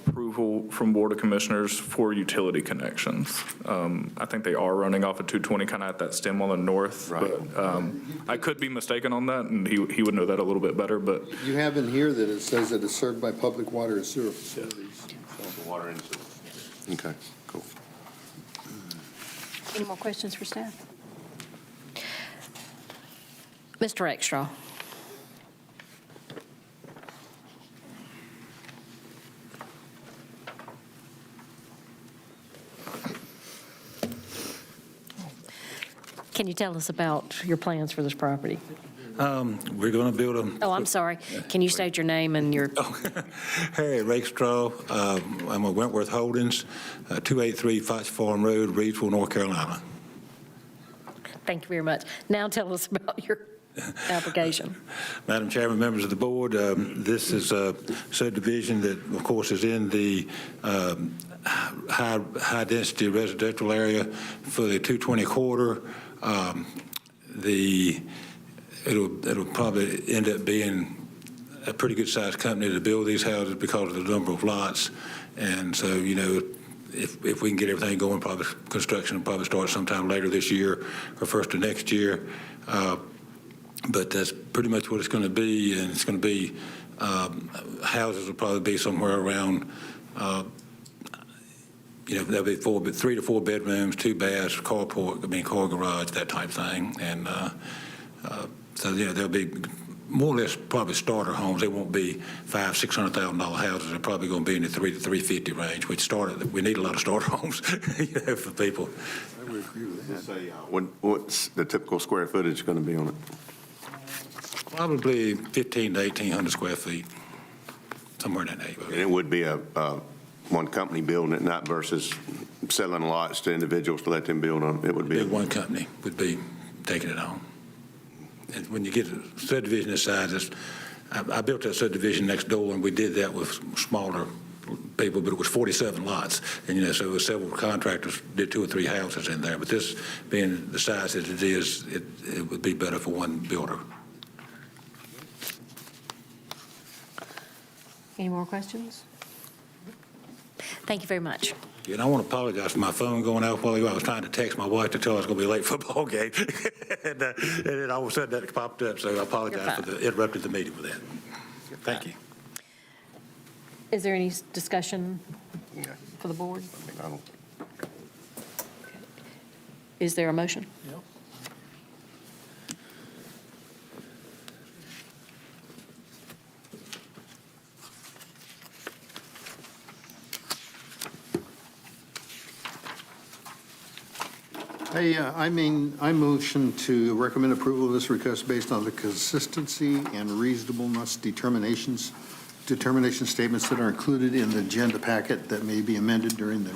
Approval from Board of Commissioners for utility connections. I think they are running off of 220, kind of at that stem on the north. Right. But I could be mistaken on that, and he would know that a little bit better, but You have in here that it says that it's served by public water and sewer facilities. Water and sewer. Okay, cool. Any more questions for staff? Mr. Rakestraw. Can you tell us about your plans for this property? We're going to build a... Oh, I'm sorry. Can you state your name and your... Harry Rakestraw. I'm with Wentworth Holdings, 283 Fox Farm Road, Reidsville, North Carolina. Thank you very much. Now tell us about your application. Madam Chairman, members of the board, this is a subdivision that, of course, is in the high-density residential area for the 220 corridor. It'll probably end up being a pretty good-sized company to build these houses because of the number of lots. And so, you know, if we can get everything going, probably construction will probably start sometime later this year or first of next year. But that's pretty much what it's going to be, and it's going to be, houses will probably be somewhere around, there'll be 3 to 4 bedrooms, 2 baths, carport, car garage, that type thing. And so, there'll be more or less probably starter homes. They won't be $500,000-$600,000 houses. They're probably going to be in the $300,000 to $350,000 range, which we need a lot of starter homes for people. I would agree with that. What's the typical square footage going to be on it? Probably 1,500 to 1,800 square feet, somewhere in that neighborhood. And it would be a one company building it, not versus selling lots to individuals to let them build on it. It would be One company would be taking it on. And when you get a subdivision this size, I built that subdivision next door, and we did that with smaller people, but it was 47 lots. And, so it was several contractors did 2 or 3 houses in there. But this being the size that it is, it would be better for one builder. Any more questions? Thank you very much. And I want to apologize for my phone going out while I was trying to text my wife to tell her I was going to be late for a football game. and then all of a sudden that popped up, so I apologize for interrupted the meeting with that. Thank you. Is there any discussion for the board? I don't. Is there a motion? Yep. I motion to recommend approval of this request based on the consistency and reasonableness determination statements that are included in the agenda packet that may be amended during the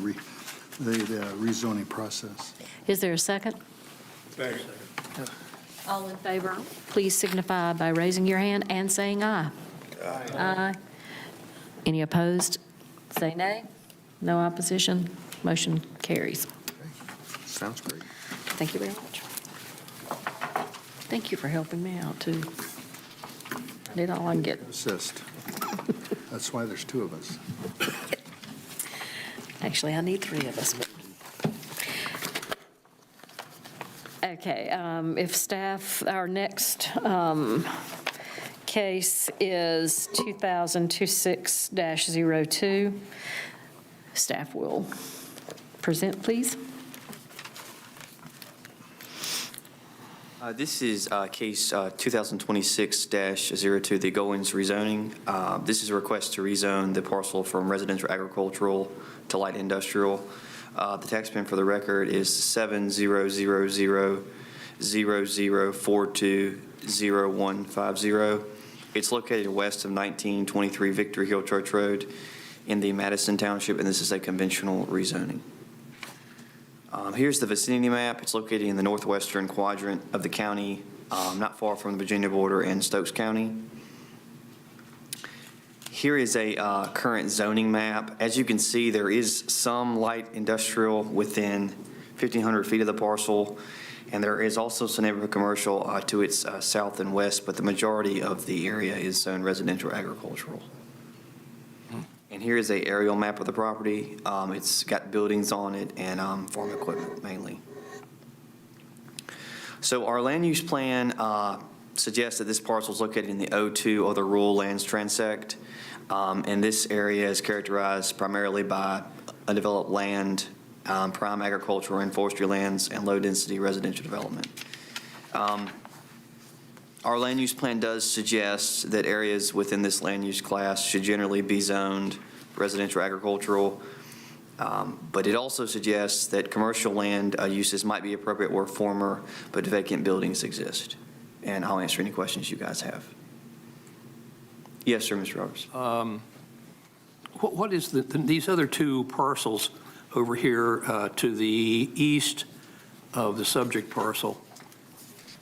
rezoning process. Is there a second? Second. All in favor, please signify by raising your hand and saying aye. Aye. Any opposed? Say nay. No opposition. Motion carries. Sounds great. Thank you very much. Thank you for helping me out, too. I did all I can get. Assist. That's why there's 2 of us. Actually, I need 3 of us. Okay, if staff, our next case is 2026-02. Staff will present, please. This is case 2026-02, the Goins rezoning. This is a request to rezone the parcel from residential agricultural to light industrial. The tax pin for the record is 7000000420150. It's located west of 1923 Victory Hill Church Road in the Madison Township, and this is a conventional rezoning. Here's the vicinity map. It's located in the northwestern quadrant of the county, not far from the Virginia border in Stokes County. Here is a current zoning map. As you can see, there is some light industrial within 1,500 feet of the parcel, and there is also some neighborhood commercial to its south and west, but the majority of the area is zoned residential agricultural. And here is a aerial map of the property. It's got buildings on it and farm equipment mainly. So our land use plan suggests that this parcel is located in the O2 or the rural lands transect. And this area is characterized primarily by undeveloped land, prime agricultural and forestry lands, and low-density residential development. Our land use plan does suggest that areas within this land use class should generally be zoned residential agricultural, but it also suggests that commercial land uses might be appropriate where former but vacant buildings exist. And I'll answer any questions you guys have. Yes, sir, Mr. Roberts. What is these other two parcels over here to the east of the subject parcel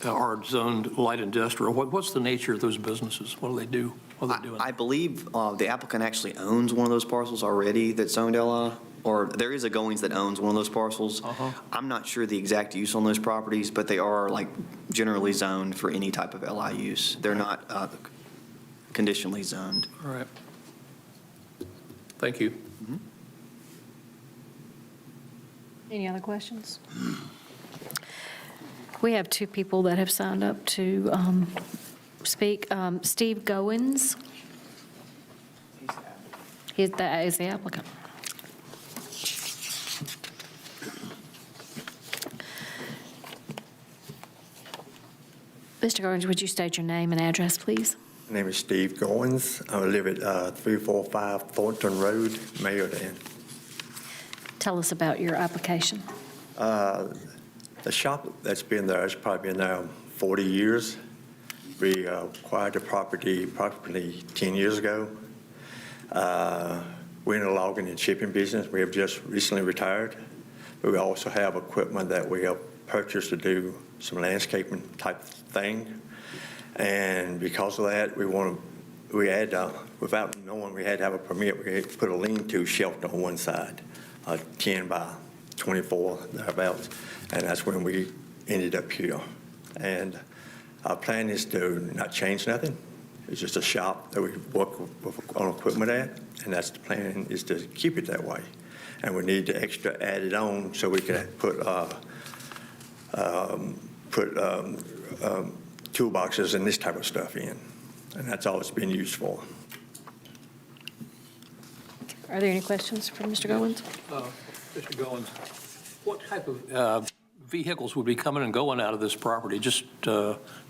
are zoned light industrial? What's the nature of those businesses? What do they do? What are they doing? I believe the applicant actually owns one of those parcels already that's zoned LI, or there is a Goings that owns one of those parcels. I'm not sure the exact use on those properties, but they are like generally zoned for any type of LI use. They're not conditionally zoned. All right. Thank you. Any other questions? We have two people that have signed up to speak. Steve Goins. Is the applicant. Mr. Goins, would you state your name and address, please? My name is Steve Goins. I live at 345 Thornton Road, Mayodan. Tell us about your application. The shop that's been there has probably been there 40 years. We acquired the property approximately 10 years ago. We're in the logging and shipping business. We have just recently retired. But we also have equipment that we have purchased to do some landscaping type thing. And because of that, we had, without knowing we had to have a permit, we had to put a lean-to shelter on one side, 10 by 24, thereabouts. And that's when we ended up here. And our plan is to not change nothing. It's just a shop that we work on equipment at, and that's the plan, is to keep it that way. And we need the extra added on so we can put toolboxes and this type of stuff in. And that's all it's been used for. Are there any questions for Mr. Goins? Mr. Goins, what type of vehicles would be coming and going out of this property? Just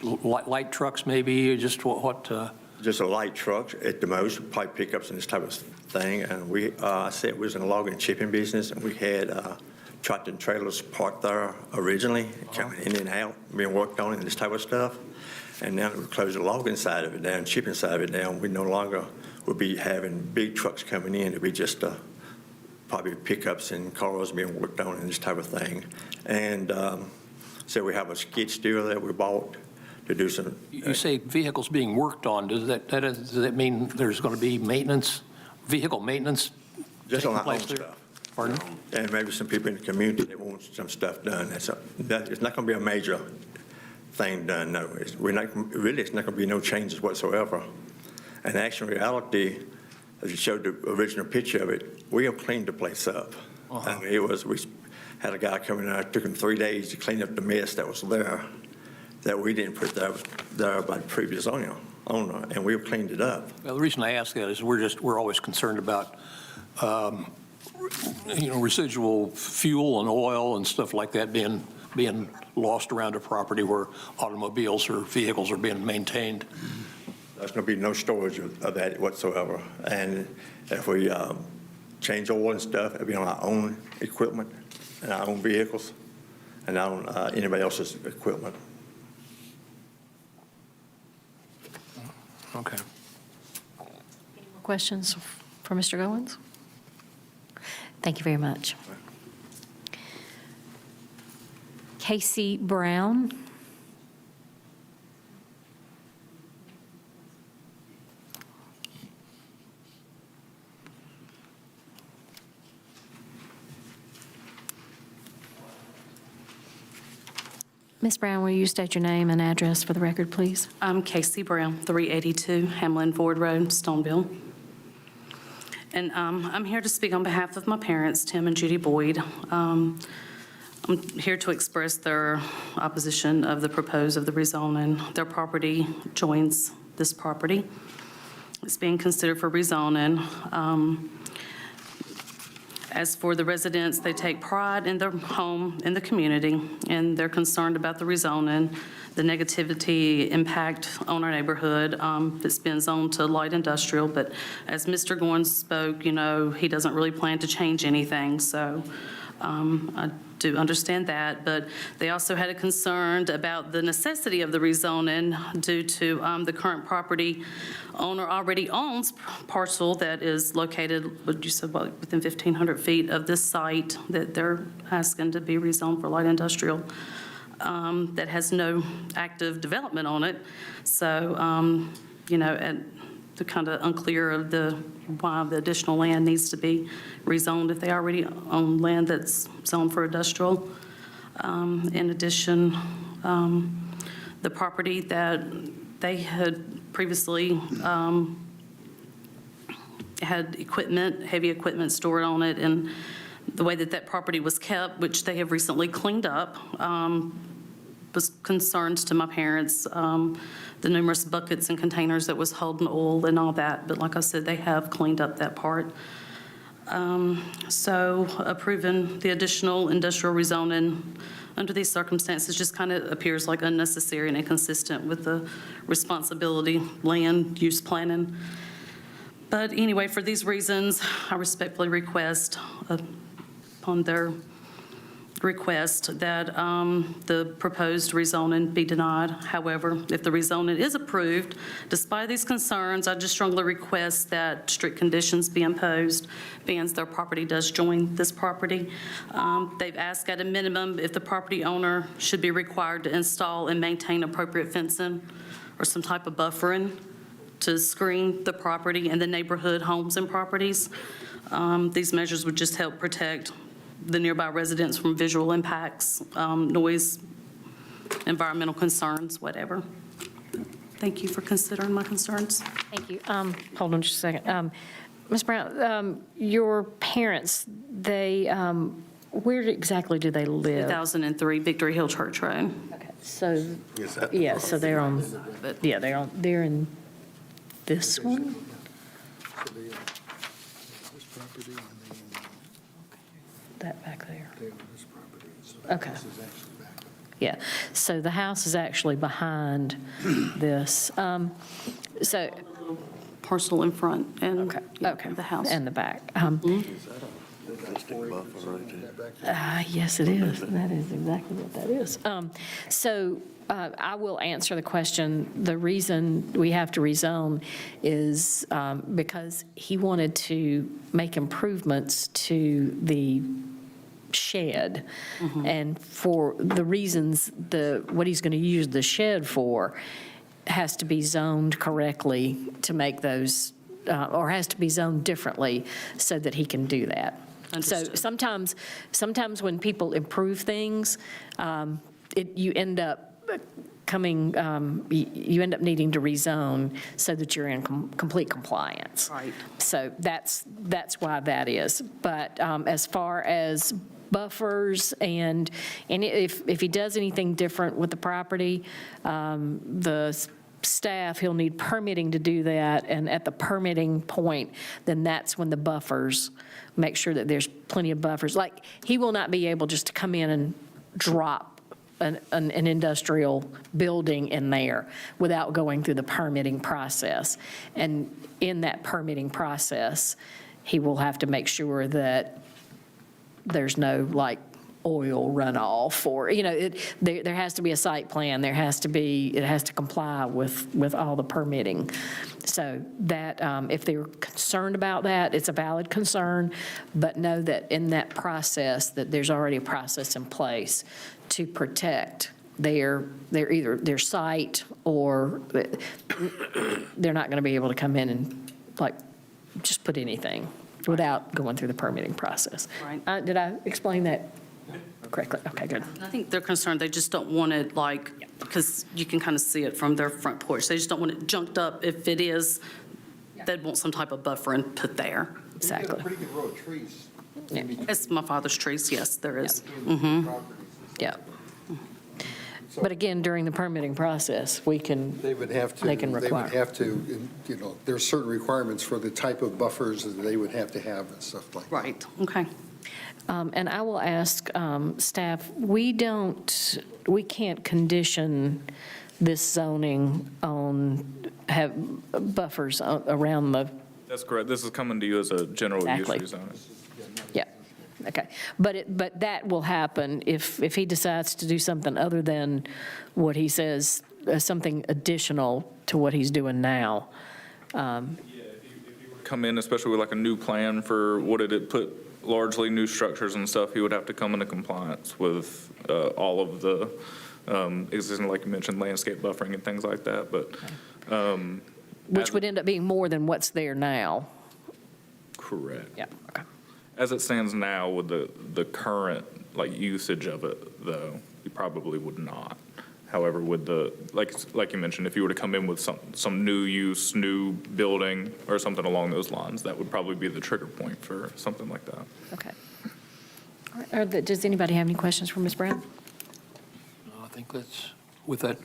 light trucks maybe, or just what? Just a light truck at the most, probably pickups and this type of thing. And I said we was in the logging and shipping business, and we had tractor and trailers parked there originally, coming in and out, being worked on and this type of stuff. And now that we closed the logging side of it down, shipping side of it down, we no longer would be having big trucks coming in. It'd be just probably pickups and cars being worked on and this type of thing. And so we have a skid steer that we bought to do some. You say vehicles being worked on. Does that mean there's going to be maintenance, vehicle maintenance? Just on our own stuff. Pardon? And maybe some people in the community that want some stuff done. It's not going to be a major thing done, no. It's not going to be no changes whatsoever. And actually, in reality, as you showed the original picture of it, we have cleaned the place up. I mean, we had a guy come in there, it took him 3 days to clean up the mess that was there, that we didn't put there by the previous owner, and we've cleaned it up. Well, the reason I ask that is we're always concerned about, residual fuel and oil and stuff like that being lost around a property where automobiles or vehicles are being maintained. There's going to be no storage of that whatsoever. And if we change oil and stuff, it'll be on our own equipment and our own vehicles and not on anybody else's equipment. Okay. Any more questions for Mr. Goins? Thank you very much. Casey Brown. Ms. Brown, will you state your name and address for the record, please? I'm Casey Brown, 382 Hamlin Ford Road, Stoneville. And I'm here to speak on behalf of my parents, Tim and Judy Boyd. I'm here to express their opposition of the rezoning. Their property joins this property. It's being considered for rezoning. As for the residents, they take pride in their home, in the community, and they're concerned about the rezoning, the negativity impact on our neighborhood. It's been zoned to light industrial, but as Mr. Goins spoke, he doesn't really plan to change anything, so I do understand that. But they also had a concern about the necessity of the rezoning due to the current property owner already owns parcel that is located, what you said, within 1,500 feet of this site that they're asking to be rezoned for light industrial, that has no active development on it. So, and they're kind of unclear of why the additional land needs to be rezoned if they already own land that's zoned for industrial. In addition, the property that they had previously had heavy equipment stored on it, and the way that property was kept, which they have recently cleaned up, was concerns to my parents, the numerous buckets and containers that was holding oil and all that. But like I said, they have cleaned up that part. So approving the additional industrial rezoning under these circumstances just kind of appears like unnecessary and inconsistent with the responsibility land use planning. But anyway, for these reasons, I respectfully request, upon their request, that the proposed rezoning be denied. However, if the rezoning is approved, despite these concerns, I just strongly request that strict conditions be imposed, being their property does join this property. They've asked at a minimum if the property owner should be required to install and maintain appropriate fencing or some type of buffering to screen the property and the neighborhood homes and properties. These measures would just help protect the nearby residents from visual impacts, noise, environmental concerns, whatever. Thank you for considering my concerns. Thank you. Hold on just a second. Ms. Brown, your parents, where exactly do they live? 2003 Victory Hill Church Road. Okay, so, yeah, so they're they're in this one? That back there. Okay. Yeah, so the house is actually behind this. So. Parcel in front and Okay. the house. And the back. Yes, it is. That is exactly what that is. So I will answer the question. The reason we have to rezone is because he wanted to make improvements to the shed. And for the reasons, what he's going to use the shed for has to be zoned correctly to make those, or has to be zoned differently so that he can do that. Understood. So sometimes when people improve things, you end up you end up needing to rezone so that you're in complete compliance. Right. So that's why that is. But as far as buffers and if he does anything different with the property, the staff, he'll need permitting to do that, and at the permitting point, then that's when the buffers, make sure that there's plenty of buffers. Like, he will not be able just to come in and drop an industrial building in there without going through the permitting process. And in that permitting process, he will have to make sure that there's no, like, oil runoff, or, there has to be a site plan. It has to comply with all the permitting. So that, if they're concerned about that, it's a valid concern, but know that in that process, that there's already a process in place to protect their site, or they're not going to be able to come in and, like, just put anything without going through the permitting process. Right. Did I explain that correctly? Okay, good. I think they're concerned, they just don't want it, like, because you can kind of see it from their front porch. They just don't want it junked up if it is they'd want some type of buffering put there. Exactly. Pretty good row of trees. Yeah. It's my father's trees, yes, there is. Yeah. But again, during the permitting process, we can, They would have to. They can require. They would have to, there's certain requirements for the type of buffers that they would have to have and stuff like that. Right, okay. and I will ask staff, we can't condition this zoning on have buffers around the, That's correct. This is coming to you as a general use Exactly. rezoning. yeah, okay. But that will happen if he decides to do something other than what he says, something additional to what he's doing now. Come in, especially with like a new plan for what it put largely new structures and stuff, he would have to come into compliance with all of the existing, like you mentioned, landscape buffering and things like that, but. Which would end up being more than what's there now. Correct. Yeah, okay. As it stands now with the current like usage of it, though, you probably would not. However, with the, like you mentioned, if you were to come in with some new use, new building or something along those lines, that would probably be the trigger point for something like that. Okay. All right. Does anybody have any questions for Ms. Brown? No, I think that's, with that,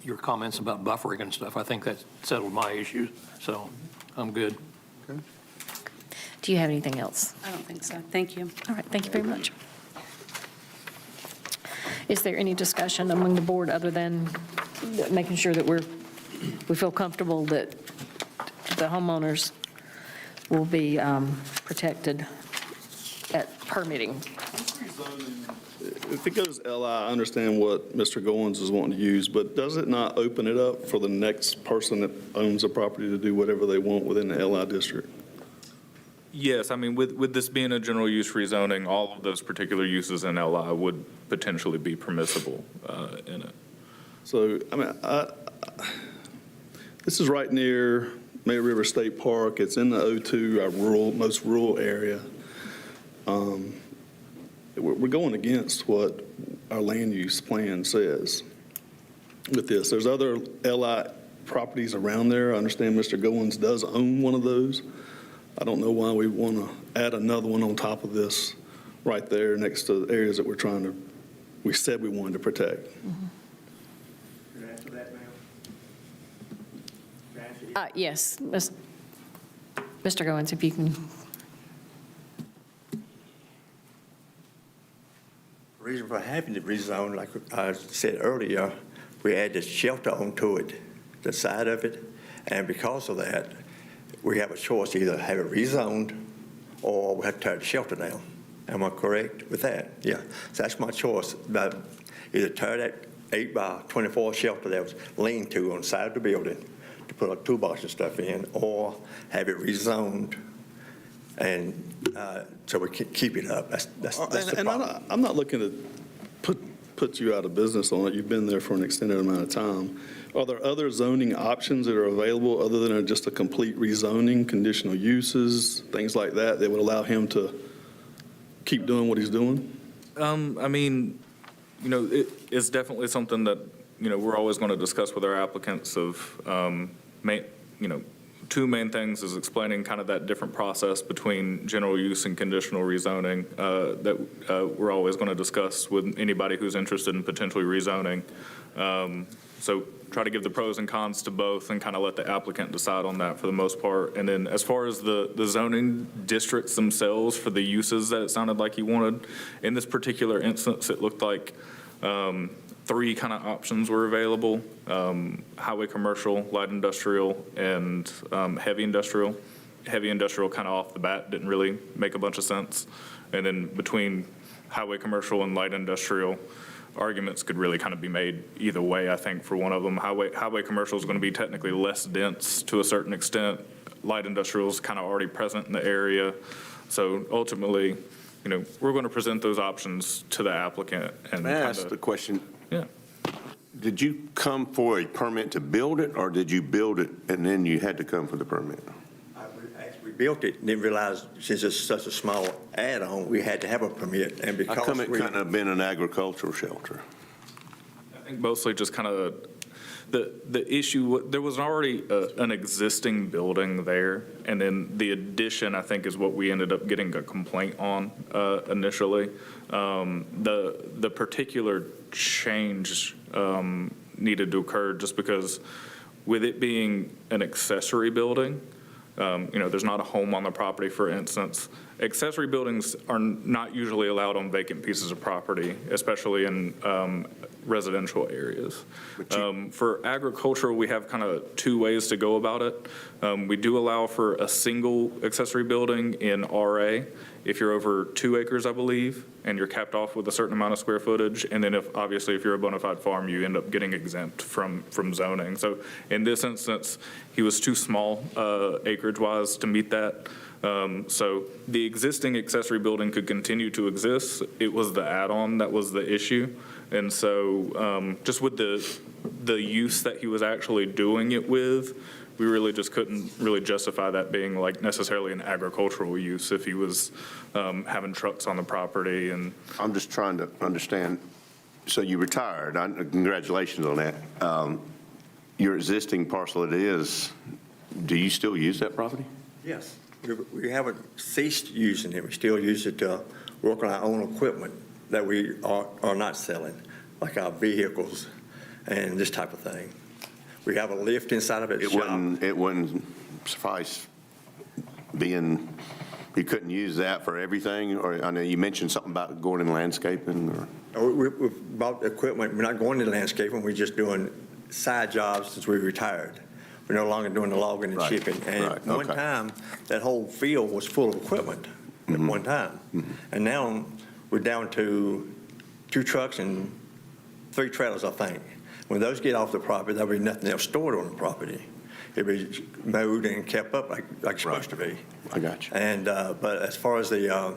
your comments about buffering and stuff, I think that settled my issue, so I'm good. Do you have anything else? I don't think so. Thank you. All right, thank you very much. Is there any discussion among the board other than making sure that we feel comfortable that the homeowners will be protected at permitting? If it goes LI, I understand what Mr. Goins is wanting to use, but does it not open it up for the next person that owns a property to do whatever they want within the LI district? Yes, I mean, with this being a general use rezoning, all of those particular uses in LI would potentially be permissible in it. So, I mean, this is right near May River State Park. It's in the O2, our most rural area. We're going against what our land use plan says with this. There's other LI properties around there. I understand Mr. Goins does own one of those. I don't know why we want to add another one on top of this right there next to the areas that we said we wanted to protect. Can I answer that, ma'am? Yes, Mr. Goins, if you can. The reason for having the rezone, like I said earlier, we added shelter onto it, the side of it, and because of that, we have a choice to either have it rezoned or we have to tear the shelter down. Am I correct with that? Yeah, so that's my choice. Either tear that 8x24 shelter that was leaned to on the side of the building to put our toolbox and stuff in, or have it rezoned and so we can keep it up. That's the problem. I'm not looking to put you out of business on it. You've been there for an extended amount of time. Are there other zoning options that are available other than just a complete rezoning, conditional uses, things like that, that would allow him to keep doing what he's doing? I mean, it's definitely something that, we're always going to discuss with our applicants of, two main things is explaining kind of that different process between general use and conditional rezoning that we're always going to discuss with anybody who's interested in potentially rezoning. So try to give the pros and cons to both and kind of let the applicant decide on that for the most part. And then as far as the zoning districts themselves for the uses that it sounded like he wanted, in this particular instance, it looked like three kind of options were available: highway commercial, light industrial, and heavy industrial. Heavy industrial kind of off the bat didn't really make a bunch of sense. And then between highway commercial and light industrial, arguments could really kind of be made either way, I think, for one of them. Highway commercial is going to be technically less dense to a certain extent. Light industrial is kind of already present in the area. So ultimately, we're going to present those options to the applicant. And May I ask the question? Yeah. Did you come for a permit to build it, or did you build it and then you had to come for the permit? We built it, didn't realize since it's such a small add-on, we had to have a permit. And because How come it couldn't have been an agricultural shelter? I think mostly just kind of The issue, there was already an existing building there, and then the addition, I think, is what we ended up getting a complaint on initially. The particular change needed to occur just because with it being an accessory building, there's not a home on the property, for instance. Accessory buildings are not usually allowed on vacant pieces of property, especially in residential areas. For agricultural, we have kind of two ways to go about it. We do allow for a single accessory building in RA if you're over 2 acres, I believe, and you're capped off with a certain amount of square footage. And then obviously, if you're a bona fide farm, you end up getting exempt from zoning. So in this instance, he was too small acreage-wise to meet that. So the existing accessory building could continue to exist. It was the add-on that was the issue. And so just with the use that he was actually doing it with, we really just couldn't really justify that being like necessarily an agricultural use if he was having trucks on the property. And I'm just trying to understand. So you retired. Congratulations on that. Your existing parcel it is, do you still use that property? Yes. We haven't ceased using it. We still use it to work on our own equipment that we are not selling, like our vehicles and this type of thing. We have a lift inside of it. It wouldn't suffice being, you couldn't use that for everything? Or I know you mentioned something about going in landscaping or? We bought equipment. We're not going into landscaping. We're just doing side jobs since we retired. We're no longer doing the logging and shipping. And at one time, that whole field was full of equipment at one time. And now we're down to 2 trucks and 3 trailers, I think. When those get off the property, there'll be nothing else stored on the property. It'll be mowed and kept up like it's supposed to be. I got you. And but as far as the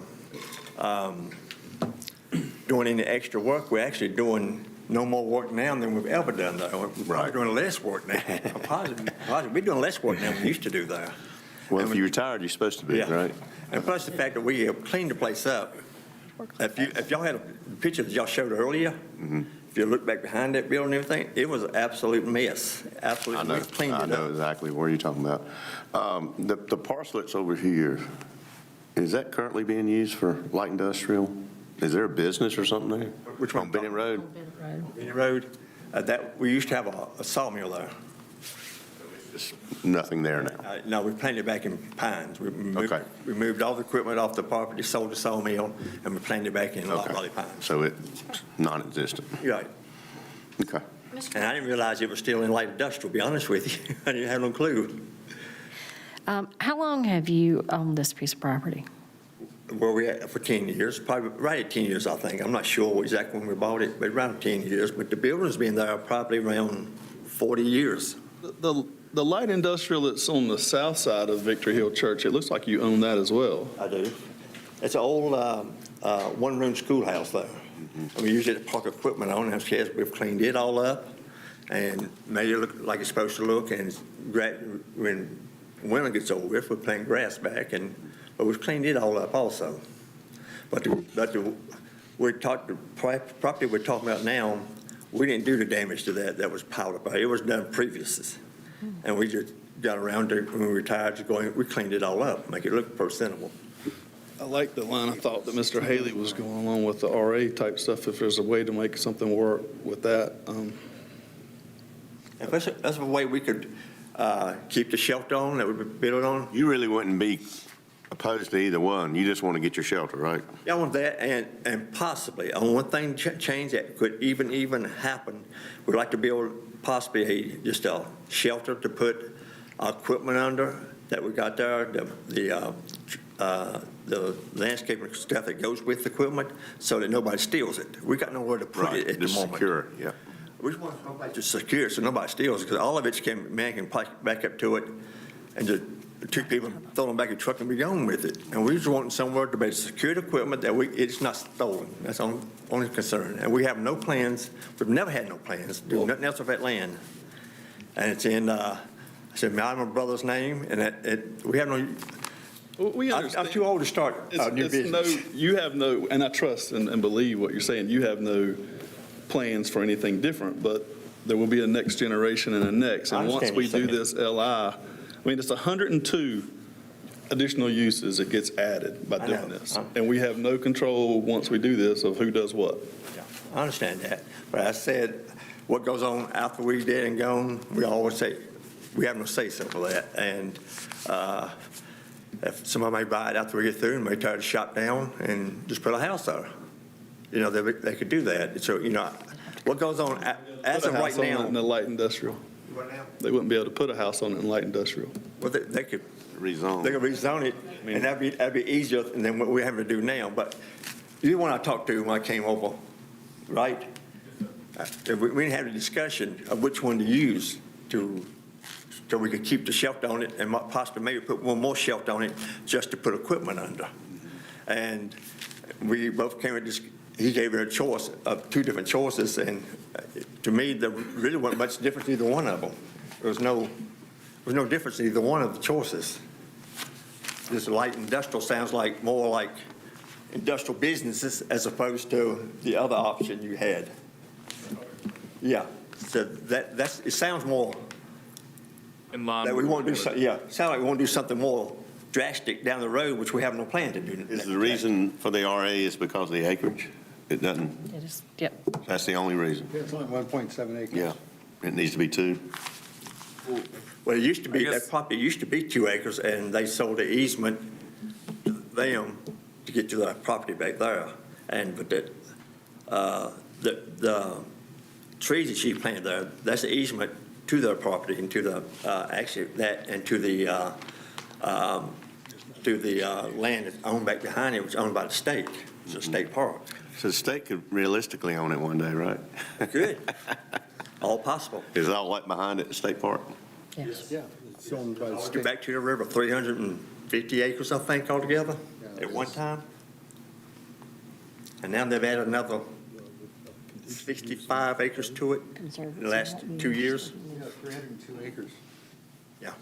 doing any extra work, we're actually doing no more work now than we've ever done there. We're doing less work now. I'm positive we're doing less work now than we used to do there. Well, if you retired, you're supposed to be, right? And plus the fact that we have cleaned the place up. If y'all had a picture that y'all showed earlier, if you look back behind that building and everything, it was an absolute mess. Absolutely, we cleaned it up. I know exactly where you're talking about. The parcel that's over here, is that currently being used for light industrial? Is there a business or something there? Which one? On Bennett Road? Bennett Road. That we used to have a sawmill there. There's nothing there now. No, we planted back in Pines. We moved all the equipment off the property, sold the sawmill, and we planted back in Lock Valley Pines. So it's non-existent. Right. Okay. And I didn't realize it was still in light industrial, to be honest with you. I didn't have no clue. How long have you owned this piece of property? Where we at for 10 years, probably right at 10 years, I think. I'm not sure exactly when we bought it, but around 10 years. But the building's been there probably around 40 years. The light industrial that's on the south side of Victory Hill Church, it looks like you own that as well. I do. It's an old one-room schoolhouse there. And we use it to park equipment on it. We've cleaned it all up and made it look like it's supposed to look. And when winter gets over with, we're playing grass back, but we've cleaned it all up also. But the property we're talking about now, we didn't do the damage to that. That was piled up. It was done previous. And we just got around to, when we retired, we cleaned it all up, make it look presentable. I like the line of thought that Mr. Haley was going along with the RA type stuff, if there's a way to make something work with that. If that's a way we could keep the shelter on that we built on. You really wouldn't be opposed to either one. You just want to get your shelter, right? Yeah, I want that, and possibly, on one thing change that could even happen, we'd like to build possibly just a shelter to put our equipment under that we got there, the landscaping stuff that goes with the equipment, so that nobody steals it. We got nowhere to put it at the moment. Secure, yeah. We just want somebody to secure it so nobody steals it, because all of it man can back up to it, and just 2 people throw them back in the truck and be gone with it. And we just want somewhere to be able to secure the equipment that it's not stolen. That's the only concern. And we have no plans. We've never had no plans to do nothing else with that land. And it's in, my brother's name, and we have no. We understand. I'm too old to start a new business. You have no, and I trust and believe what you're saying. You have no plans for anything different, but there will be a next generation and a next. I And once understand we what you're do this LI, I mean, it's 102 additional uses that gets added by I doing know. this. And we have no control, once we do this, of who does what. Yeah, I understand that. But I said, what goes on after we're dead and gone, we always say, we have no say-so for that. And if somebody may buy it after we get through and may tear the shop down and just put a house there, they could do that. So, what goes on as of right Put a house on it in the now, light industrial. They wouldn't be able to put a house on it in light industrial. well, they could Rezone. They could rezone it, and that'd be easier than what we're having to do now. But you're the one I talked to when I came over, right? We had a discussion of which one to use so we could keep the shelter on it and possibly maybe put one more shelter on it just to put equipment under. And we both came with this, he gave her a choice of two different choices, and to me, there really wasn't much difference in either one of them. There was no difference in either one of the choices. This light industrial sounds like more like industrial businesses as opposed to the other option you had. Yeah, so it sounds more In line that we with want to do what- it sounds like we want to do something more drastic down the road, which we have no plan to do. Is the reason for the RA is because of the acreage? It doesn't, It is, yep. that's the only reason? It's only 1.7 acres. Yeah, it needs to be 2. Well, it used to be, I guess- that property used to be 2 acres, and they sold the easement to them to get to the property back there. But the trees that she planted there, that's the easement to their property and to the, actually, that and to the land that's owned back behind it, which is owned by the state. It's a state park. So the state could realistically own it one day, right? Good. All possible. Is it all like behind it, the state park? Yes. Yeah, it's owned by the Get state. back to the river, 350 acres, I think, altogether, Yeah. at one time. And now they've added another 65 acres to it in the last 2 years. Yeah, 302 acres. Yeah.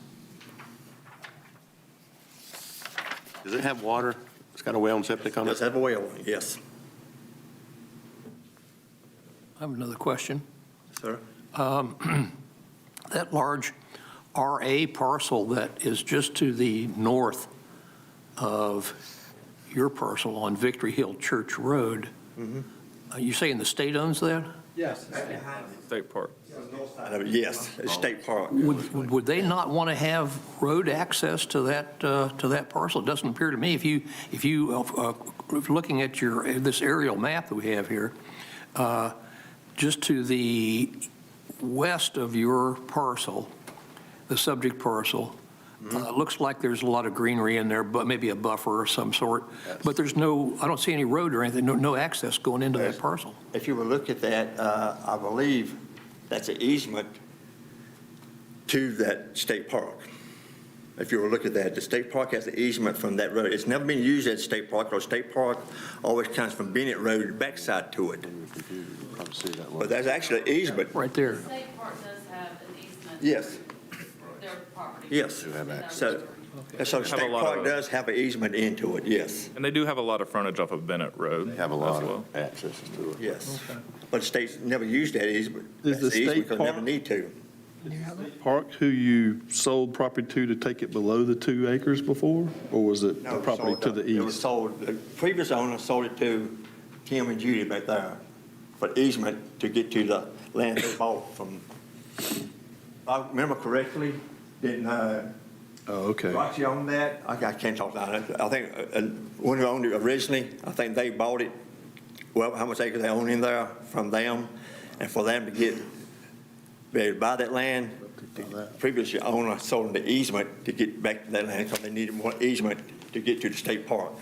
Does it have water? It's got a well and septic on Does it? have a well, yes, I have another question. sir. That large RA parcel that is just to the north of your parcel on Victory Hill Church Road, you saying the state owns that? Yes. State park. Yes, it's state park. Would they not want to have road access to that parcel? It doesn't appear to me, if looking at this aerial map that we have here, just to the west of your parcel, the subject parcel, looks like there's a lot of greenery in there, but maybe a buffer of some sort. But there's I don't see any road or anything, no access going into that parcel. If you will look at that, I believe that's an easement to that state park. If you will look at that, the state park has an easement from that road. It's never been used at state park, because state park always comes from Bennett Road backside to it. But there's actually an easement. Right there. State Park does have an easement. Yes, Their property. yes. So state lot park of- does have an easement into it, yes, And they do have a lot of frontage off of Bennett Road. They have a as lot well. of access to it. yes. But the state's never used that easement. Is the That's easement state 'cause they never park- need to. Park who you sold property to take it below the 2 acres before? Or was it the No, property sold to the It was east? sold, the previous owner sold it to Tim and Judy back there, for easement to get to the land they bought from, if I remember correctly, didn't, Oh, okay. Roxy own that? I can't talk about it. I think, when who owned it originally, I think they bought it, well, how much acres they own in there from them, and for them to be able to buy that land, the previous owner sold them the easement to get back to that land, because they needed more easement to get to the state park.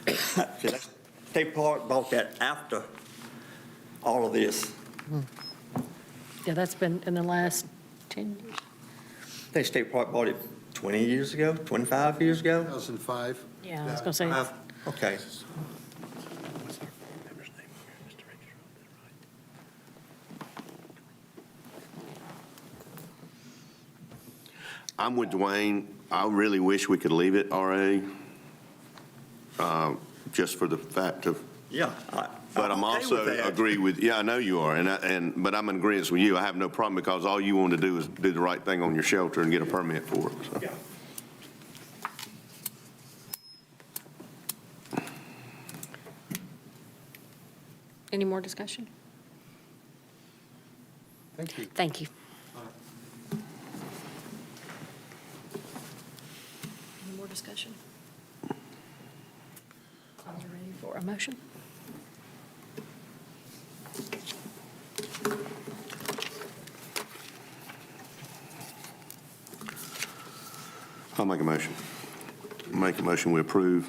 So that's- State park bought that after all of this. Yeah, that's been in the last 10 years. I think state park bought it 20 years ago, 25 years ago? 2005. Yeah, I was going to say, Okay. I'm with Dwayne. I really wish we could leave it RA, just for the fact of, Yeah, But I'm okay also with that. agree with, yeah, I know you are, but I'm in agreement with you. I have no problem because all you want to do is do the right thing on your shelter and get a permit for it. So. Yeah. Any more discussion? Thank you. Thank you. Any more discussion? Are you ready for a motion? I'll make a motion. Make a motion, we approve,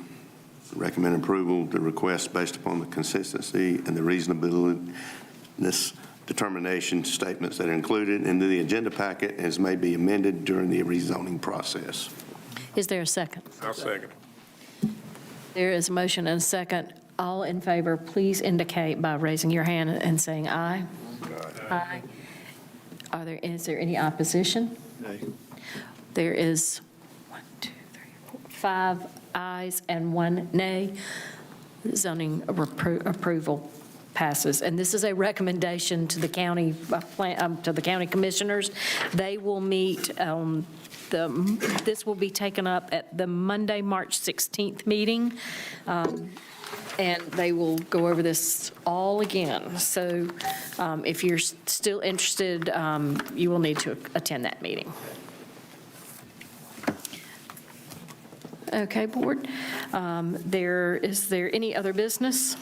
recommend approval, the request based upon the consistency and the reasonableness determination statements that are included in the agenda packet as may be amended during the rezoning process. Is there a second? I'll second. There is a motion and a second. All in favor, please indicate by raising your hand and saying aye. Aye. Is there any opposition? Nay. There is 5 ayes and 1 nay. Zoning approval passes. And this is a recommendation to the county, to the county commissioners. They will meet, this will be taken up at the Monday, March 16th meeting. And they will go over this all again. So if you're still interested, you will need to attend that meeting. Okay, board. Is there any other business?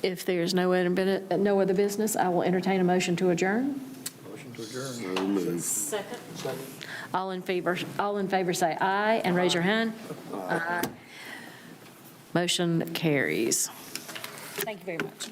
If there's no other business, I will entertain a motion to adjourn. Motion to adjourn. Second. All in favor say aye and raise your hand. Aye. Motion carries. Thank you very much.